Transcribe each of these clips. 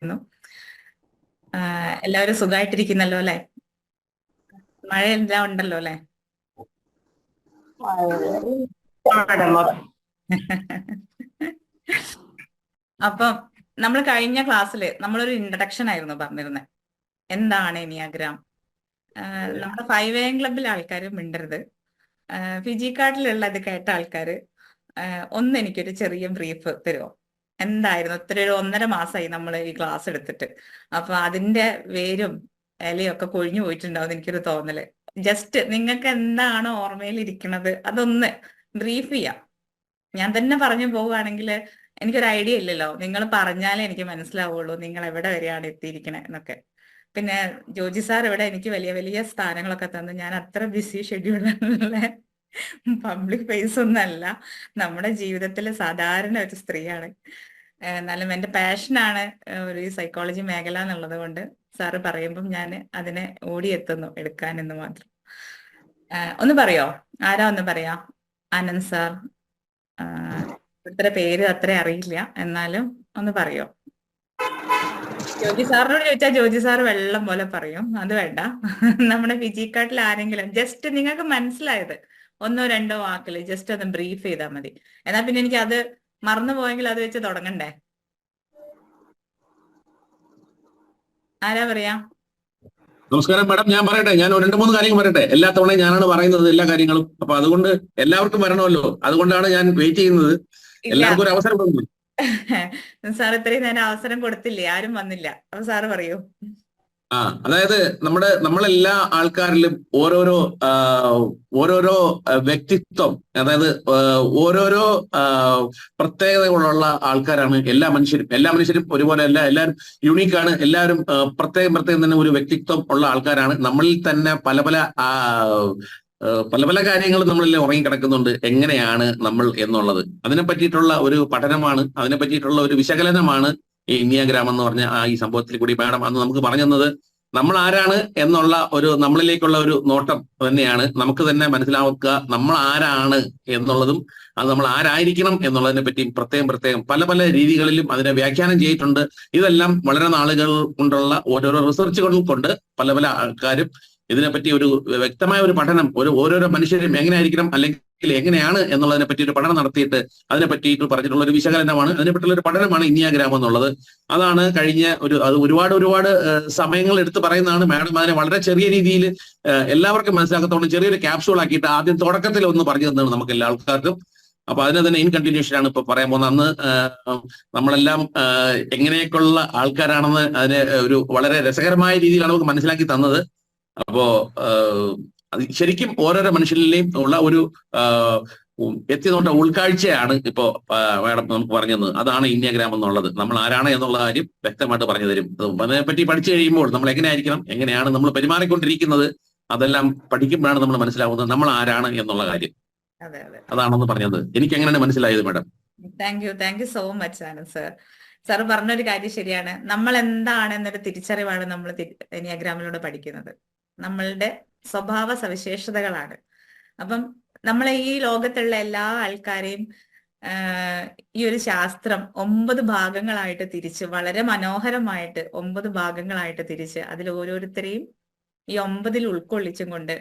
ന്നു. എല്ലാവരും സുഖമായിട്ടിരിക്കുന്നല്ലോ അല്ലെ? മഴയെല്ലാം ഉണ്ടല്ലോ അല്ലെ? അപ്പം നമ്മൾ കഴിഞ്ഞ ക്ലാസ്സിൽ നമ്മളൊരു ഇൻട്രഡക്ഷൻ ആയിരുന്നു പറഞ്ഞിരുന്നത്. എന്താണ് എനിയാഗ്രാം? നമ്മുടെ 5 AM ക്ലബിലെ ആൾക്കാർ മിണ്ടരുത്. ഫിജി കാർഡിലുള്ള ഇത് കേട്ട ആൾക്കാർ ഒന്ന് എനിക്കൊരു ചെറിയ ബ്രീഫ് തരുമോ? എന്തായിരുന്നു ഇത്ര ഒരു 1.5 മാസമായി നമ്മൾ ഈ ക്ലാസ് എടുത്തിട്ട്. അപ്പൊ അതിന്റെ വേരും ഇലയും ഒക്കെ കൊഴിഞ്ഞു പോയിട്ടുണ്ടാവും എനിക്കൊരു തോന്നല്. ജസ്റ്റ് നിങ്ങൾക്ക് എന്താണ് ഓർമ്മയിൽ ഇരിക്കുന്നത് അതൊന്ന് ബ്രീഫ് ചെയ്യാം. ഞാൻ തന്നെ പറഞ്ഞു പോവുകയാണെങ്കിൽ എനിക്കൊരു ഐഡിയ ഇല്ലല്ലോ. നിങ്ങൾ പറഞ്ഞാലേ എനിക്ക് മനസ്സിലാവുള്ളൂ നിങ്ങൾ എവിടെ വരെയാണ് എത്തിയിരിക്കണേ എന്നൊക്കെ. പിന്നെ ജോജി സാർ ഇവിടെ എനിക്ക് വലിയ വലിയ സ്ഥാനങ്ങളൊക്കെ തന്നു. ഞാൻ അത്ര ബിസി ഷെഡ്യൂളുള്ള പബ്ലിക് ഫേസ് ഒന്നല്ല. നമ്മുടെ ജീവിതത്തിൽ സാധാരണ ഒരു സ്ത്രീയാണ്. എന്നാലും എൻ്റെ പാഷനാണ് ഒരു സൈക്കോളജി മേഖല എന്നുള്ളത് കൊണ്ട് സാറ് പറയുമ്പം ഞാൻ അതിനെ ഓടിയെത്തുന്നു എടുക്കാൻ എന്ന് മാത്രം. ഒന്ന് പറയോ? ആരാ ഒന്ന് പറയാ? ആനന്ദ് സാർ. ഇത്ര പേര് അത്ര അറിയില്ല, എന്നാലും ഒന്ന് പറയോ? ജോജി സാറിനോട് ചോദിച്ചാൽ ജോജി സാർ വെള്ളം പോലെ പറയും. അത് വേണ്ട. നമ്മുടെ ഫിജിക്കാട്ടിൽ ആരെങ്കിലും ജസ്റ്റ് നിങ്ങൾക്ക് മനസ്സിലായത് 1-2 വാക്കിൽ ജസ്റ്റ് ഒന്ന് ബ്രീഫ് ചെയ്താൽ മതി. എന്നാൽ പിന്നെ എനിക്ക് അത് മറന്നു പോയെങ്കിൽ അത് വെച്ച് തുടങ്ങണ്ടേ? ആരാ പറയാ? നമസ്കാരം മാഡം, ഞാൻ പറയട്ടെ. ഞാൻ 2-3 കാര്യങ്ങൾ പറയട്ടെ. എല്ലാ തവണയും ഞാനാണ് പറയുന്നത് എല്ലാ കാര്യങ്ങളും. അപ്പൊ അതുകൊണ്ട് എല്ലാവർക്കും വരണമല്ലോ, അതുകൊണ്ടാണ് ഞാൻ വെയിറ്റ് ചെയ്യുന്നത്. എല്ലാവർക്കും ഒരു അവസരം കൊടുക്കുന്നു. സാർ ഇത്രയും നേരം അവസരം കൊടുത്തില്ലേ? ആരും വന്നില്ല. അപ്പൊ സാറ് പറയൂ. അതായത് നമ്മളെല്ലാ ആൾക്കാരിലും ഓരോരോ ഓരോരോ വ്യക്തിത്വം, അതായത് ഓരോരോ പ്രത്യേകതകളുള്ള ആൾക്കാരാണ് എല്ലാ മനുഷ്യരും. എല്ലാ മനുഷ്യരും ഒരുപോലെ അല്ല, എല്ലാവരും യുണീക്കാണ്. എല്ലാവരും പ്രത്യേകം തന്നെ ഒരു വ്യക്തിത്വം ഉള്ള ആൾക്കാരാണ്. നമ്മളിൽ തന്നെ പല പല കാര്യങ്ങൾ നമ്മളിൽ ഉറങ്ങിക്കിടക്കുന്നുണ്ട്. എങ്ങനെയാണ് നമ്മൾ എന്നുള്ളത്, അതിനെ പറ്റിയിട്ടുള്ള ഒരു പഠനമാണ്, അതിനെ പറ്റിയിട്ടുള്ള ഒരു വിശകലനമാണ് ഈ ഇനിയാഗ്രാം എന്ന് പറഞ്ഞ ഈ സംഭവത്തിൽ കൂടി മാഡം അന്ന് നമുക്ക് പറഞ്ഞു തന്നത്. നമ്മൾ ആരാണ് എന്നുള്ള ഒരു നമ്മളിലേക്കുള്ള ഒരു നോട്ടം തന്നെയാണ്. നമുക്ക് തന്നെ മനസ്സിലാക്കുക നമ്മൾ ആരാണ് എന്നുള്ളതും അത് നമ്മൾ ആരായിരിക്കണം എന്നുള്ളതിനെ പറ്റി പ്രത്യേകം പല രീതികളിലും അതിനെ വ്യാഖ്യാനം ചെയ്തിട്ടുണ്ട്. ഇതെല്ലാം വളരെ നാളുകൾ കൊണ്ടുള്ള ഓരോരോ റിസർച്ചുകൾ കൊണ്ട് പല ആൾക്കാരും ഇതിനെപ്പറ്റി ഒരു വ്യക്തമായ ഒരു പഠനം, ഓരോരോ മനുഷ്യരും എങ്ങനെയായിരിക്കണം അല്ലെങ്കിൽ എങ്ങനെയാണ് എന്നുള്ളതിനെ പറ്റി ഒരു പഠനം നടത്തിയിട്ട് അതിനെ പറ്റിയിട്ട് പറഞ്ഞിട്ടുള്ള ഒരു വിശകലനമാണ്, അതിനെപ്പറ്റിയുള്ള ഒരു പഠനമാണ് ഇനിയാഗ്രാം എന്നുള്ളത്. അതാണ് കഴിഞ്ഞ അത് ഒരുപാട് സമയങ്ങൾ എടുത്ത് പറയുന്നതാണ്. മാഡം അതിനെ വളരെ ചെറിയ രീതിയിൽ എല്ലാവർക്കും മനസ്സിലാക്കത്തോളം ചെറിയൊരു ക്യാപ്സ്യൂൾ ആക്കിയിട്ട് ആദ്യം തുടക്കത്തിൽ ഒന്ന് പറഞ്ഞു തന്നാണ് നമുക്ക് എല്ലാ ആൾക്കാർക്കും. അപ്പൊ അതിനെ തന്നെ ഇൻ കണ്ടിന്യൂഷൻ ആണ് ഇപ്പൊ പറയാൻ പോകുന്നത്. അന്ന് നമ്മളെല്ലാം എങ്ങനെയൊക്കെയുള്ള ആൾക്കാരാണെന്ന് അതിനെ ഒരു വളരെ രസകരമായ രീതിയിലാണ് നമുക്ക് മനസ്സിലാക്കി തന്നത്. അപ്പോ ശരിക്കും ഓരോരോ മനുഷ്യരിലെയും ഉള്ള ഒരു വ്യക്തിത്വ ഉൾക്കാഴ്ചയാണ് ഇപ്പോ മാഡം നമുക്ക് പറഞ്ഞു തന്നത്. അതാണ് ഇനിയാഗ്രാം എന്നുള്ളത്. നമ്മൾ ആരാണ് എന്നുള്ള കാര്യം വ്യക്തമായിട്ട് പറഞ്ഞു തരും. അതിനെപ്പറ്റി പഠിച്ചു കഴിയുമ്പോൾ നമ്മൾ എങ്ങനെയായിരിക്കണം, എങ്ങനെയാണ് നമ്മൾ പെരുമാറിക്കൊണ്ടിരിക്കുന്നത്, അതെല്ലാം പഠിക്കുമ്പോഴാണ് നമ്മൾ മനസ്സിലാവുന്നത് നമ്മൾ ആരാണ് എന്നുള്ള കാര്യം. അതാണെന്ന് പറഞ്ഞത്. എനിക്ക് എങ്ങനെയാണ് മനസ്സിലായത് madam? Thank you so much Anand sir. Sir പറഞ്ഞൊരു കാര്യം ശരിയാണ്. നമ്മൾ എന്താണ് എന്നൊരു തിരിച്ചറിവാണ് നമ്മൾ എനിയാഗ്രാമിലൂടെ പഠിക്കുന്നത്. നമ്മളുടെ സ്വഭാവ സവിശേഷതകളാണ്. അപ്പം നമ്മളെ ഈ ലോകത്തുള്ള എല്ലാ ആൾക്കാരെയും ഈ ഒരു ശാസ്ത്രം 9 ഭാഗങ്ങളായിട്ട് തിരിച്ച്, വളരെ മനോഹരമായിട്ട് 9 ഭാഗങ്ങളായിട്ട് തിരിച്ച് അതിൽ ഓരോരുത്തരെയും ഈ 9-ൽ ഉൾക്കൊള്ളിച്ചും കൊണ്ട്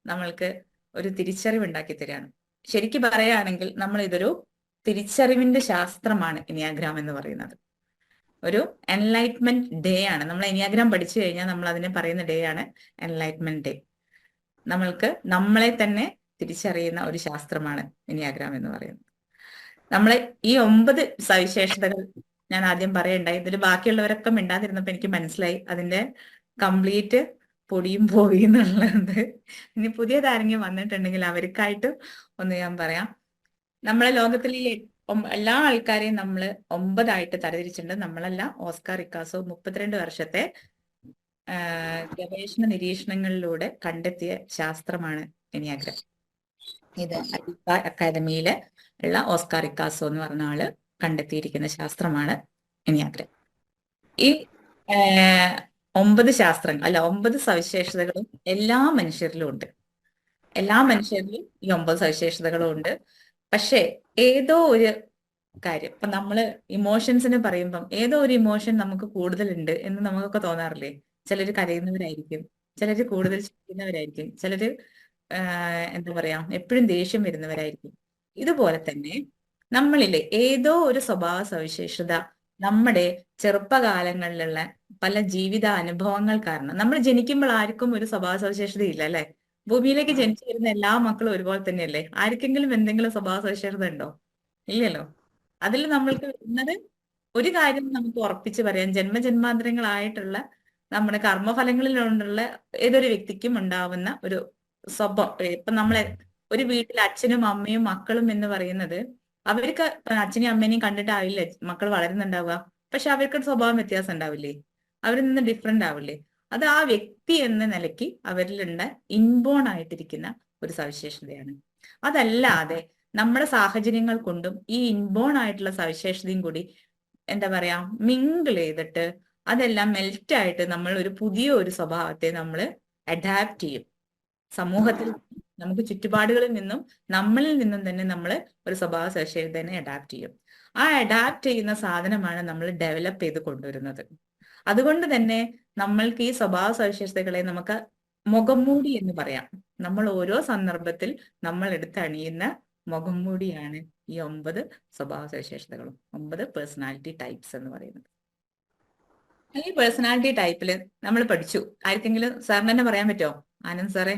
നമ്മൾക്ക് ഒരു തിരിച്ചറിവ് ഉണ്ടാക്കി തരികയാണ്. ശരിക്കും പറയുകയാണെങ്കിൽ നമ്മൾ ഇതൊരു തിരിച്ചറിവിന്റെ ശാസ്ത്രമാണ് എനിയാഗ്രാം എന്ന് പറയുന്നത്. ഒരു എൻലൈറ്റ്മെന്റ് ഡേ ആണ്. നമ്മൾ എനിയാഗ്രാം പഠിച്ചു കഴിഞ്ഞാൽ നമ്മൾ അതിനെ പറയുന്ന ഡേ ആണ് എൻലൈറ്റ്മെന്റ് ഡേ. നമ്മൾക്ക് നമ്മളെ തന്നെ തിരിച്ചറിയുന്ന ഒരു ശാസ്ത്രമാണ് എനിയാഗ്രാം എന്ന് പറയുന്നത്. നമ്മളെ ഈ 9 സവിശേഷതകൾ ഞാൻ ആദ്യം പറയണ്ടായി. ഇതിൽ ബാക്കിയുള്ളവരൊക്കെ മിണ്ടാതിരുന്നപ്പോൾ എനിക്ക് മനസ്സിലായി അതിന്റെ കംപ്ലീറ്റ് പൊടിയും പോയി എന്നുള്ളത്. ഇനി പുതിയതാരെങ്കിലും വന്നിട്ടുണ്ടെങ്കിൽ അവർക്കായിട്ട് ഒന്ന് ഞാൻ പറയാം. നമ്മളെ ലോകത്തിൽ ഈ എല്ലാ ആൾക്കാരെയും നമ്മൾ 9 തരംതിരിച്ചിട്ടുണ്ട്. നമ്മളെല്ലാം ഓസ്കാർ ഇക്കാസോ 32 വർഷത്തെ ഗവേഷണ നിരീക്ഷണങ്ങളിലൂടെ കണ്ടെത്തിയ ശാസ്ത്രമാണ് എനിയാഗ്രാം. ഇത് അക്കാദമിയിലെ ഉള്ള ഓസ്കാർ ഇക്കാസോ എന്ന് പറഞ്ഞ ആള് കണ്ടെത്തിയിരിക്കുന്ന ശാസ്ത്രമാണ് എനിയാഗ്രാം. ഈ 9 ശാസ്ത്രങ്ങൾ അല്ല 9 സവിശേഷതകളും എല്ലാ മനുഷ്യരിലും ഉണ്ട്. എല്ലാ മനുഷ്യരിലും ഈ 9 സവിശേഷതകളും ഉണ്ട്. പക്ഷെ ഏതോ ഒരു കാര്യം. ഇപ്പൊ നമ്മള് ഇമോഷൻസിന് പറയുമ്പം ഏതോ ഒരു ഇമോഷൻ നമുക്ക് കൂടുതലുണ്ട് എന്ന് നമുക്കൊക്കെ തോന്നാറില്ലേ? ചിലര് കരയുന്നവരായിരിക്കും, ചിലര് കൂടുതൽ ചിരിക്കുന്നവരായിരിക്കും, ചിലര് എന്താ പറയാ എപ്പോഴും ദേഷ്യം വരുന്നവരായിരിക്കും. ഇതുപോലെ തന്നെ നമ്മളിലെ ഏതോ ഒരു സ്വഭാവ സവിശേഷത നമ്മുടെ ചെറുപ്പകാലങ്ങളിലുള്ള പല ജീവിത അനുഭവങ്ങൾ കാരണം, നമ്മൾ ജനിക്കുമ്പോൾ ആർക്കും ഒരു സ്വഭാവ സവിശേഷത ഇല്ല അല്ലെ? ഭൂമിയിലേക്ക് ജനിച്ചു വരുന്ന എല്ലാ മക്കളും ഒരുപോലെ തന്നെയല്ലേ? ആർക്കെങ്കിലും എന്തെങ്കിലും സ്വഭാവ സവിശേഷത ഉണ്ടോ? ഇല്ലല്ലോ. അതിൽ നമ്മൾക്ക് വരുന്നത് ഒരു കാര്യം നമുക്ക് ഉറപ്പിച്ച് പറയാം, ജന്മജന്മാന്തരങ്ങളായിട്ടുള്ള നമ്മുടെ കർമ്മഫലങ്ങളിലുള്ള ഏതൊരു വ്യക്തിക്കും ഉണ്ടാവുന്ന ഒരു സ്വഭാവം. ഇപ്പൊ നമ്മളെ ഒരു വീട്ടിൽ അച്ഛനും അമ്മയും മക്കളും എന്ന് പറയുന്നത്, അവർക്ക് അച്ഛനെയും അമ്മേനെയും കണ്ടിട്ടാവില്ലേ മക്കൾ വളരുന്നുണ്ടാവുക. പക്ഷെ അവർക്ക് സ്വഭാവം വ്യത്യാസം ഉണ്ടാവില്ലേ? അവരിൽ നിന്ന് ഡിഫറെന്റ് ആവില്ലേ? അത് ആ വ്യക്തി എന്ന നിലയ്ക്ക് അവരിലുള്ള ഇൻബോൺ ആയിട്ടിരിക്കുന്ന ഒരു സവിശേഷതയാണ്. അതല്ലാതെ നമ്മുടെ സാഹചര്യങ്ങൾ കൊണ്ടും ഈ ഇൻബോൺ ആയിട്ടുള്ള സവിശേഷതയും കൂടി എന്താ പറയാ മിങ്കിൾ ചെയ്തിട്ട് അതെല്ലാം മെൽറ്റ് ആയിട്ട് നമ്മൾ ഒരു പുതിയ ഒരു സ്വഭാവത്തെ നമ്മൾ അഡാപ്റ്റ് ചെയ്യും. സമൂഹത്തിൽ നമുക്ക് ചുറ്റുപാടുകളിൽ നിന്നും നമ്മളിൽ നിന്നും തന്നെ നമ്മൾ ഒരു സ്വഭാവ സവിശേഷതയെ അഡാപ്റ്റ് ചെയ്യും. ആ അഡാപ്റ്റ് ചെയ്യുന്ന സാധനമാണ് നമ്മൾ ഡെവലപ്പ് ചെയ്ത് കൊണ്ടുവരുന്നത്. അതുകൊണ്ട് തന്നെ നമ്മൾക്ക് ഈ സ്വഭാവ സവിശേഷതകളെ നമുക്ക് മുഖംമൂടി എന്ന് പറയാം. നമ്മൾ ഓരോ സന്ദർഭത്തിൽ നമ്മൾ എടുത്തണിയുന്ന മുഖംമൂടിയാണ് ഈ 9 സ്വഭാവ സവിശേഷതകളും, 9 പേഴ്സണാലിറ്റി ടൈപ്സ് എന്ന് പറയുന്നത്. ഈ പേഴ്സണാലിറ്റി ടൈപ്പിൽ നമ്മൾ പഠിച്ചു. ആർക്കെങ്കിലും സാറിന് തന്നെ പറയാൻ പറ്റുമോ? ആനന്ദ് സാറേ,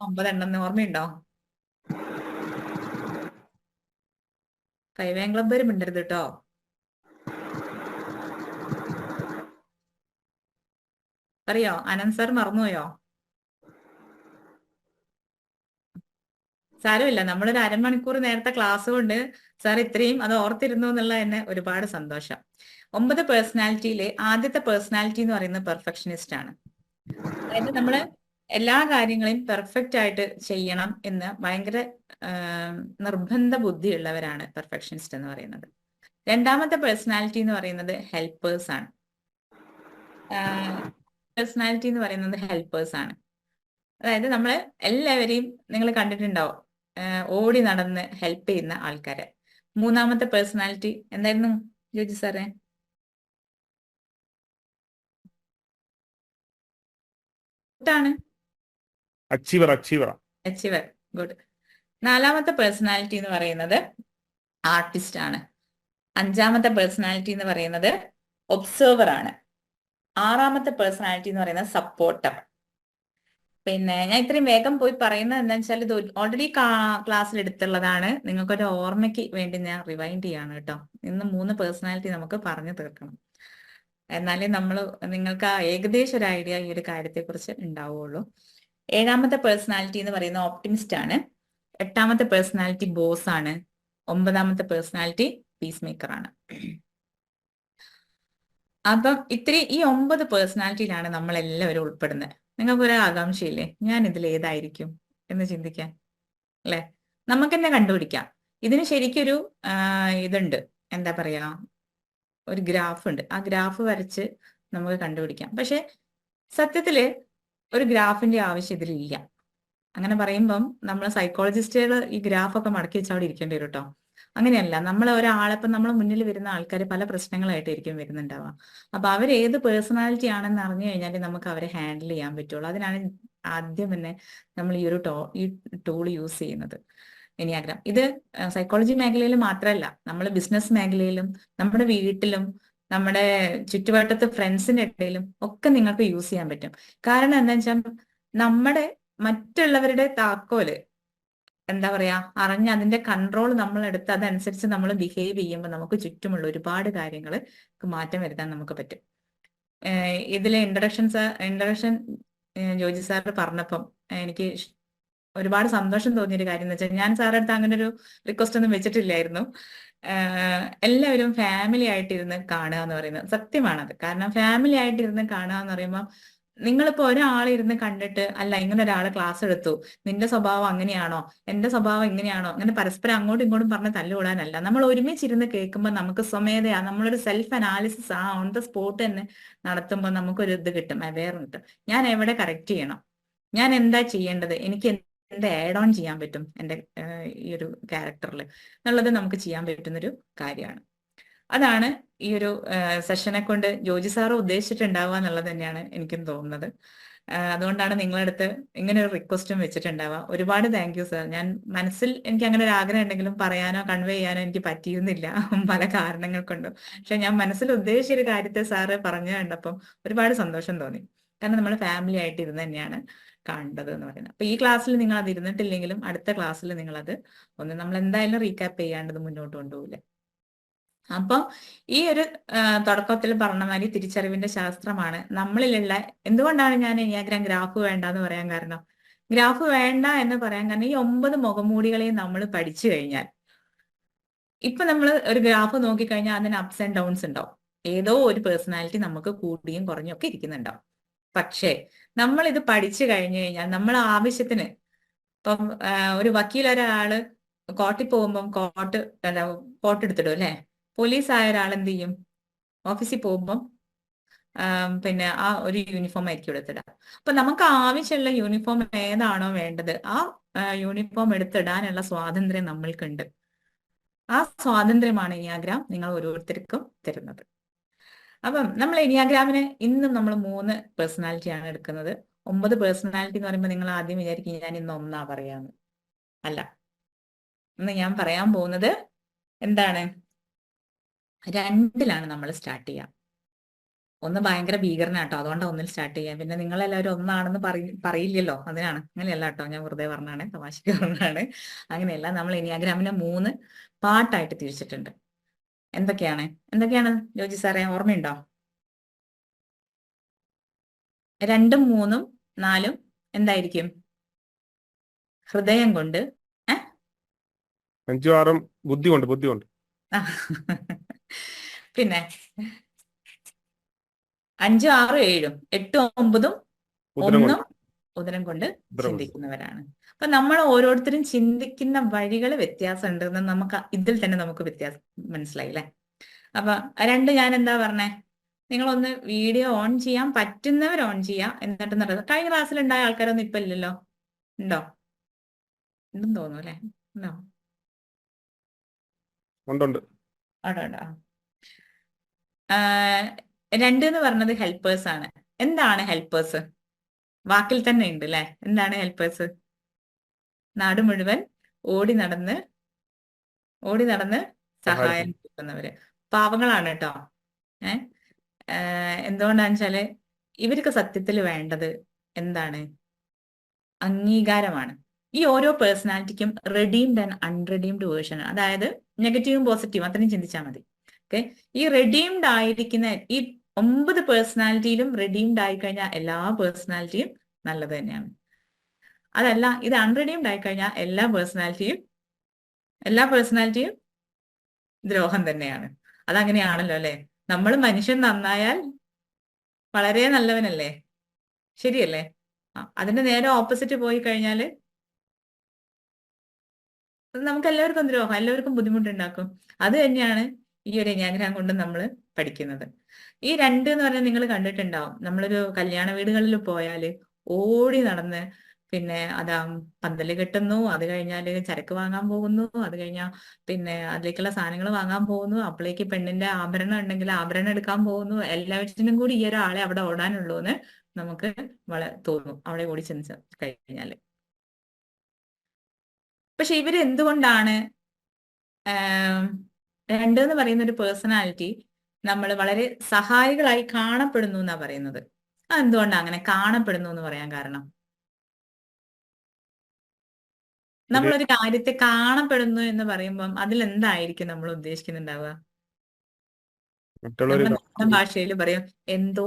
9 എണ്ണം ഓർമ്മയുണ്ടോ? 5 AM ക്ലബ് വരെ മിണ്ടരുത് കേട്ടോ. അറിയോ? ആനന്ദ് സാർ മറന്നുപോയോ? സാരമില്ല, നമ്മളൊരു അരമണിക്കൂർ നേരത്തെ ക്ലാസ് കൊണ്ട് സാർ ഇത്രയും അത് ഓർത്തിരുന്നു എന്നുള്ള തന്നെ ഒരുപാട് സന്തോഷം. 9 പേഴ്സണാലിറ്റിയിലെ ആദ്യത്തെ പേഴ്സണാലിറ്റി എന്ന് പറയുന്നത് പെർഫെക്ഷനിസ്റ്റ് ആണ്. അതായത് നമ്മള് എല്ലാ കാര്യങ്ങളെയും പെർഫെക്റ്റ് ആയിട്ട് ചെയ്യണം എന്ന് ഭയങ്കര നിർബന്ധ ബുദ്ധിയുള്ളവരാണ് പെർഫെക്ഷനിസ്റ്റ് എന്ന് പറയുന്നത്. രണ്ടാമത്തെ പേഴ്സണാലിറ്റി എന്ന് പറയുന്നത് ഹെൽപ്പേഴ്സ് ആണ്. അതായത് നമ്മൾ എല്ലാവരെയും നിങ്ങൾ കണ്ടിട്ടുണ്ടാവും, ഓടി നടന്ന് ഹെൽപ്പ് ചെയ്യുന്ന ആൾക്കാരെ. മൂന്നാമത്തെ പേഴ്സണാലിറ്റി എന്തായിരുന്നു ജോജി സാറേ? ാണ് അച്ചീവർ. ഗുഡ്. നാലാമത്തെ പേഴ്സണാലിറ്റി എന്ന് പറയുന്നത് ആർട്ടിസ്റ്റ് ആണ്. അഞ്ചാമത്തെ പേഴ്സണാലിറ്റി എന്ന് പറയുന്നത് ഒബ്സർവർ ആണ്. ആറാമത്തെ പേഴ്സണാലിറ്റി എന്ന് പറയുന്നത് സപ്പോർട്ടർ. പിന്നെ ഞാൻ ഇത്രയും വേഗം പോയി പറയുന്നത് എന്താ വെച്ചാൽ ഇത് ഓൾറെഡി ക്ലാസ്സിൽ എടുത്തുള്ളതാണ്. നിങ്ങൾക്കൊരു ഓർമ്മയ്ക്ക് വേണ്ടി ഞാൻ റിവൈൻഡ് ചെയ്യാണ് കേട്ടോ. ഇന്ന് 3 പേഴ്സണാലിറ്റി നമുക്ക് പറഞ്ഞു തീർക്കണം, എന്നാലേ നിങ്ങൾക്ക് ആ ഏകദേശം ഒരു ഐഡിയ ഈ ഒരു കാര്യത്തെ കുറിച്ച് ഉണ്ടാവുള്ളൂ. 7ാമത്തെ പേഴ്സണാലിറ്റി എന്ന് പറയുന്നത് ഓപ്റ്റിമിസ്റ്റ് ആണ്. 8ാമത്തെ പേഴ്സണാലിറ്റി ബോസ് ആണ്. 9ാമത്തെ പേഴ്സണാലിറ്റി പീസ് മേക്കർ ആണ്. അപ്പം ഈ 9 പേഴ്സണാലിറ്റിയിലാണ് നമ്മൾ എല്ലാവരും ഉൾപ്പെടുന്നത്. നിങ്ങൾക്ക് ഒരു ആകാംക്ഷയില്ലേ ഞാൻ ഇതിൽ ഏതായിരിക്കും എന്ന് ചിന്തിക്കാൻ? അല്ലെ, നമുക്ക് തന്നെ കണ്ടുപിടിക്കാം. ഇതിന് ശരിക്കൊരു ഇതുണ്ട്, എന്താ പറയാ, ഒരു ഗ്രാഫ് ഉണ്ട്. ആ ഗ്രാഫ് വരച്ച് നമുക്ക് കണ്ടുപിടിക്കാം. പക്ഷെ സത്യത്തില് ഒരു ഗ്രാഫിന്റെ ആവശ്യം ഇതിലില്ല. അങ്ങനെ പറയുമ്പം നമ്മൾ സൈക്കോളജിസ്റ്റുകൾ ഈ ഗ്രാഫൊക്കെ മടക്കി വെച്ച് അവിടെ ഇരിക്കേണ്ടി വരും കേട്ടോ. അങ്ങനെയല്ല, നമ്മൾ ഒരാളിപ്പം നമ്മളെ മുന്നിൽ വരുന്ന ആൾക്കാർ പല പ്രശ്നങ്ങളായിട്ടായിരിക്കും വരുന്നുണ്ടാവുക. അപ്പൊ അവർ ഏത് പേഴ്സണാലിറ്റി ആണെന്ന് അറിഞ്ഞു കഴിഞ്ഞാൽ നമുക്ക് അവരെ ഹാൻഡിൽ ചെയ്യാൻ പറ്റുള്ളൂ. അതിനാണ് ആദ്യം തന്നെ നമ്മൾ ഈ ടൂൾ യൂസ് ചെയ്യുന്നത്, എനിയാഗ്രാം. ഇത് സൈക്കോളജി മേഖലയിൽ മാത്രമല്ല, നമ്മൾ ബിസിനസ് മേഖലയിലും നമ്മുടെ വീട്ടിലും നമ്മുടെ ചുറ്റുവട്ടത്ത് ഫ്രണ്ട്സിന്റെ ഇടയിലും ഒക്കെ നിങ്ങൾക്ക് യൂസ് ചെയ്യാൻ പറ്റും. കാരണം എന്താ വെച്ചാൽ നമ്മുടെ മറ്റുള്ളവരുടെ താക്കോല് എന്താ പറയാ അറിഞ്ഞ് അതിന്റെ കൺട്രോൾ നമ്മൾ എടുത്ത് അതനുസരിച്ച് നമ്മൾ ബിഹേവ് ചെയ്യുമ്പോൾ നമുക്ക് ചുറ്റുമുള്ള ഒരുപാട് കാര്യങ്ങൾ മാറ്റം വരുത്താൻ നമുക്ക് പറ്റും. ഇതിലെ ഇൻട്രഡക്ഷൻ ജോജി സാർ പറഞ്ഞപ്പം എനിക്ക് ഒരുപാട് സന്തോഷം തോന്നിയൊരു കാര്യം എന്ന് വെച്ചാൽ, ഞാൻ സാറിന്റെ അടുത്ത് അങ്ങനെ ഒരു റിക്വസ്റ്റ് ഒന്നും വെച്ചിട്ടില്ലായിരുന്നു. എല്ലാവരും ഫാമിലി ആയിട്ടിരുന്ന് കാണുക എന്ന് പറയുന്നത് സത്യമാണത്. കാരണം ഫാമിലി ആയിട്ടിരുന്ന് കാണുക എന്ന് പറയുമ്പോൾ നിങ്ങളിപ്പോ ഒരാളിരുന്ന് കണ്ടിട്ട് അല്ല ഇങ്ങനെ ഒരാൾ ക്ലാസ് എടുത്തു, നിന്റെ സ്വഭാവം അങ്ങനെയാണോ എന്റെ സ്വഭാവം ഇങ്ങനെയാണോ, അങ്ങനെ പരസ്പരം അങ്ങോട്ടും ഇങ്ങോട്ടും പറഞ്ഞ് തല്ലുകൂടാനല്ല. നമ്മൾ ഒരുമിച്ചിരുന്ന് കേൾക്കുമ്പോൾ നമുക്ക് സ്വമേധയാ നമ്മളൊരു സെൽഫ് അനാലിസിസ് ആ ഓൺ ദ സ്പോട്ട് തന്നെ നടത്തുമ്പോൾ നമുക്കൊരു ഇത് കിട്ടും, അവെയർ കിട്ടും. ഞാൻ എവിടെ കറക്റ്റ് ചെയ്യണം, ഞാൻ എന്താ ചെയ്യേണ്ടത്, എനിക്ക് എന്ത് ആഡ് ഓൺ ചെയ്യാൻ പറ്റും എൻ്റെ ഈ ഒരു ക്യാരക്ടറിൽ എന്നുള്ളത് നമുക്ക് ചെയ്യാൻ പറ്റുന്നൊരു കാര്യമാണ്. അതാണ് ഈ ഒരു സെഷനെ കൊണ്ട് ജോജി സാറ് ഉദ്ദേശിച്ചിട്ടുണ്ടാവുക എന്നുള്ളത് തന്നെയാണ് എനിക്കും തോന്നുന്നത്. അതുകൊണ്ടാണ് നിങ്ങളടുത്ത് ഇങ്ങനെ ഒരു റിക്വസ്റ്റും വെച്ചിട്ടുണ്ടാവുക. ഒരുപാട് താങ്ക് യു സാർ. ഞാൻ മനസ്സിൽ എനിക്ക് അങ്ങനെ ഒരു ആഗ്രഹം ഉണ്ടെങ്കിലും പറയാനോ കൺവേ ചെയ്യാനോ എനിക്ക് പറ്റിയിരുന്നില്ല പല കാരണങ്ങൾ കൊണ്ടും. പക്ഷെ ഞാൻ മനസ്സിൽ ഉദ്ദേശിച്ചൊരു കാര്യത്തെ സാറ് പറഞ്ഞു കണ്ടപ്പം ഒരുപാട് സന്തോഷം തോന്നി. കാരണം നമ്മൾ ഫാമിലി ആയിട്ട് ഇരുന്ന് തന്നെയാണ് കാണേണ്ടത് എന്ന് പറയുന്നത്. അപ്പൊ ഈ ക്ലാസ്സിൽ നിങ്ങൾ അത് ഇരുന്നിട്ടില്ലെങ്കിലും അടുത്ത ക്ലാസ്സിൽ നിങ്ങളത് നമ്മൾ എന്തായാലും റീക്യാപ്പ് ചെയ്യാണ്ടത് മുന്നോട്ട് കൊണ്ടുപോകില്ല. അപ്പം ഈ ഒരു തുടക്കത്തിൽ പറഞ്ഞ മാതിരി തിരിച്ചറിവിന്റെ ശാസ്ത്രമാണ് നമ്മളിലുള്ള. എന്തുകൊണ്ടാണ് ഞാൻ എനിയാഗ്രാം ഗ്രാഫ് വേണ്ട എന്ന് പറയാൻ കാരണം, ഗ്രാഫ് വേണ്ട എന്ന് പറയാൻ കാരണം ഈ 9 മുഖമൂടികളെയും നമ്മൾ പഠിച്ചു കഴിഞ്ഞാൽ, ഇപ്പൊ നമ്മൾ ഒരു ഗ്രാഫ് നോക്കിക്കഴിഞ്ഞാൽ അതിന് അപ്സ് ആൻഡ് ഡൗൺസ് ഉണ്ടാവും. ഏതോ ഒരു പേഴ്സണാലിറ്റി നമുക്ക് കൂടിയും കുറഞ്ഞും ഒക്കെ ഇരിക്കുന്നുണ്ടാവും. പക്ഷേ നമ്മൾ ഇത് പഠിച്ചു കഴിഞ്ഞു കഴിഞ്ഞാൽ നമ്മൾ ആവശ്യത്തിന്, ഇപ്പം ഒരു വക്കീലൊരാള് കോർട്ടിൽ പോകുമ്പം കോട്ട് എടുത്തിടും അല്ലെ. പോലീസ് ആയ ഒരാൾ എന്ത് ചെയ്യും? ഓഫീസിൽ പോകുമ്പം പിന്നെ ആ ഒരു യൂണിഫോം ആയിരിക്കും എടുത്തിടുക. അപ്പൊ നമുക്ക് ആവശ്യമുള്ള യൂണിഫോം ഏതാണോ വേണ്ടത് ആ യൂണിഫോം എടുത്തിടാനുള്ള സ്വാതന്ത്ര്യം നമ്മൾക്കുണ്ട്. ആ സ്വാതന്ത്ര്യമാണ് എനിയാഗ്രാം നിങ്ങൾ ഓരോരുത്തർക്കും തരുന്നത്. അപ്പം നമ്മൾ എനിയാഗ്രാമിന് ഇന്നും നമ്മൾ 3 പേഴ്സണാലിറ്റിയാണ് എടുക്കുന്നത്. 9 പേഴ്സണാലിറ്റി എന്ന് പറയുമ്പോൾ നിങ്ങൾ ആദ്യം വിചാരിക്കും ഞാൻ ഇന്ന് 1 പറയാന്ന്. അല്ല, ഇന്ന് ഞാൻ പറയാൻ പോകുന്നത് എന്താണ്, 2 നമ്മൾ സ്റ്റാർട്ട് ചെയ്യാം. 1 ഭയങ്കര ഭീകരനാട്ടോ, അതുകൊണ്ടാണ് 1 സ്റ്റാർട്ട് ചെയ്യാം. പിന്നെ നിങ്ങളെല്ലാവരും 1 പറയില്ലല്ലോ, അതിനാണ്. അങ്ങനെയല്ല കേട്ടോ, ഞാൻ വെറുതെ പറഞ്ഞാണ്, തമാശക്ക് പറഞ്ഞാണ്. അങ്ങനെയല്ല, നമ്മൾ എനിയാഗ്രാമിനെ 3 പാർട്ടായിട്ട് തിരിച്ചിട്ടുണ്ട്. എന്തൊക്കെയാണ് ജോജി സാറേ, ഓർമ്മയുണ്ടോ? 2, 3, 4 എന്തായിരിക്കും? ഹൃദയം കൊണ്ട് 5, 6 ബുദ്ധി കൊണ്ട് പിന്നെ 5, 6, 7, 8, 9 1 ഉദരം കൊണ്ട് ചിന്തിക്കുന്നവരാണ്. അപ്പൊ നമ്മൾ ഓരോരുത്തരും ചിന്തിക്കുന്ന വഴികൾ വ്യത്യാസം ഉണ്ടെന്ന് നമുക്ക് ഇതിൽ തന്നെ നമുക്ക് വ്യത്യാസം മനസ്സിലായി അല്ലെ. അപ്പൊ 2 ഞാൻ എന്താ പറഞ്ഞേ, നിങ്ങളൊന്ന് വീഡിയോ ഓൺ ചെയ്യാൻ പറ്റുന്നവർ ഓൺ ചെയ്യാം. എന്നിട്ട് നടക്കുക. കഴിഞ്ഞ ക്ലാസ്സിൽ ഉണ്ടായ ആൾക്കാരൊന്നും ഇപ്പൊ ഇല്ലല്ലോ, ഉണ്ടോ? ഉണ്ടെന്ന് തോന്നുന്നു അല്ലെ. ഉണ്ടോ? ഉണ്ട്. 2 എന്ന് പറഞ്ഞത് ഹെൽപ്പേഴ്സ് ആണ്. എന്താണ് ഹെൽപ്പേഴ്സ്? വാക്കിൽ തന്നെ ഉണ്ട് അല്ലെ. എന്താണ് ഹെൽപ്പേഴ്സ്? നാട് മുഴുവൻ ഓടി നടന്ന് സഹായം കൊടുക്കുന്നവര്. പാവങ്ങളാണ് കേട്ടോ. എന്തുകൊണ്ടാന്ന് വെച്ചാല് ഇവർക്ക് സത്യത്തിൽ വേണ്ടത് എന്താണ്? അംഗീകാരമാണ്. ഈ ഓരോ പേഴ്സണാലിറ്റിക്കും റെഡീംഡ് ആൻഡ് അൺറെഡീംഡ് വേർഷൻ, അതായത് നെഗറ്റീവും പോസിറ്റീവും അത്രയും ചിന്തിച്ചാൽ മതി. ഓക്കെ, ഈ റെഡീംഡ് ആയിരിക്കുന്ന ഈ 9 പേഴ്സണാലിറ്റിയിലും റെഡീംഡ് ആയി കഴിഞ്ഞാൽ എല്ലാ പേഴ്സണാലിറ്റിയും നല്ലത് തന്നെയാണ്. അതല്ല, ഇത് അൺറെഡീംഡ് ആയി കഴിഞ്ഞാൽ എല്ലാ പേഴ്സണാലിറ്റിയും ദ്രോഹം തന്നെയാണ്. അതങ്ങനെയാണല്ലോ അല്ലെ. നമ്മൾ മനുഷ്യൻ നന്നായാൽ വളരെ നല്ലവനല്ലേ, ശരിയല്ലേ? അതിന്റെ നേരെ ഓപ്പോസിറ്റ് പോയി കഴിഞ്ഞാല് നമുക്ക് എല്ലാവർക്കും ദ്രോഹം, എല്ലാവർക്കും ബുദ്ധിമുട്ടുണ്ടാക്കും. അത് തന്നെയാണ് ഈ ഒരു എനിയാഗ്രാം കൊണ്ട് നമ്മൾ പഠിക്കുന്നത്. ഈ 2 എന്ന് പറഞ്ഞാൽ നിങ്ങൾ കണ്ടിട്ടുണ്ടാവും. നമ്മളൊരു കല്യാണ വീടുകളിൽ പോയാല് ഓടി നടന്ന് പിന്നെ അതാ പന്തല് കെട്ടുന്നു, അത് കഴിഞ്ഞാല് ചരക്ക് വാങ്ങാൻ പോകുന്നു, അത് കഴിഞ്ഞാൽ പിന്നെ അതിലേക്കുള്ള സാധനങ്ങൾ വാങ്ങാൻ പോകുന്നു, അപ്പോഴേക്ക് പെണ്ണിന്റെ ആഭരണം ഉണ്ടെങ്കിൽ ആഭരണം എടുക്കാൻ പോകുന്നു. എല്ലാവറ്റിനും കൂടി ഈ ഒരാളെ അവിടെ ഓടാനുള്ളൂ എന്ന് നമുക്ക് തോന്നും അവിടെ ഓടി ചെന്ന് കഴിഞ്ഞാല്. പക്ഷെ ഇവര് എന്തുകൊണ്ടാണ് 2 എന്ന് പറയുന്ന ഒരു പേഴ്സണാലിറ്റി നമ്മൾ വളരെ സഹായികളായി കാണപ്പെടുന്നു എന്നാ പറയുന്നത്? അതെന്തുകൊണ്ടാണ് അങ്ങനെ കാണപ്പെടുന്നു എന്ന് പറയാൻ കാരണം? നമ്മളൊരു കാര്യത്തെ കാണപ്പെടുന്നു എന്ന് പറയുമ്പം അതിൽ എന്തായിരിക്കും നമ്മൾ ഉദ്ദേശിക്കുന്നുണ്ടാവുക? നമ്മുടെ ഭാഷയിൽ പറയും എന്തോ,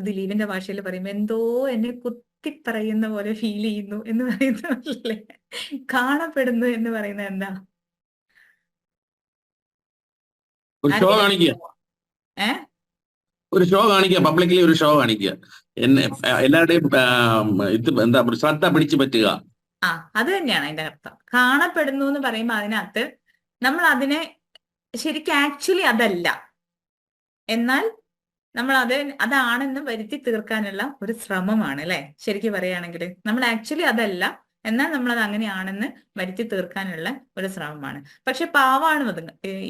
ദിലീപിന്റെ ഭാഷയിൽ പറയുമ്പോ എന്തോ എന്നെ കുത്തി പറയുന്ന പോലെ ഫീൽ ചെയ്യുന്നു എന്ന് പറയുന്നല്ലേ. കാണപ്പെടുന്നു എന്ന് പറയുന്നത് എന്താ? ഒരു ഷോ കാണിക്കുക, പബ്ലിക്കലി ഒരു ഷോ കാണിക്കുക, എല്ലാവരുടെയും ഇത് എന്താ ശ്രദ്ധ പിടിച്ചു പറ്റുക. അത് തന്നെയാണ് അതിന്റെ അർത്ഥം. കാണപ്പെടുന്നു എന്ന് പറയുമ്പോൾ അതിനകത്ത് നമ്മൾ അതിനെ ശരിക്കും ആക്ച്വലി അതല്ല, എന്നാൽ നമ്മൾ അതാണെന്ന് വരുത്തി തീർക്കാനുള്ള ഒരു ശ്രമമാണ് അല്ലെ. ശരിക്കും പറയുകയാണെങ്കിൽ നമ്മൾ ആക്ച്വലി അതല്ല, എന്നാൽ നമ്മളത് അങ്ങനെയാണെന്ന് വരുത്തി തീർക്കാനുള്ള ഒരു ശ്രമമാണ്. പക്ഷെ പാവാണ് അത്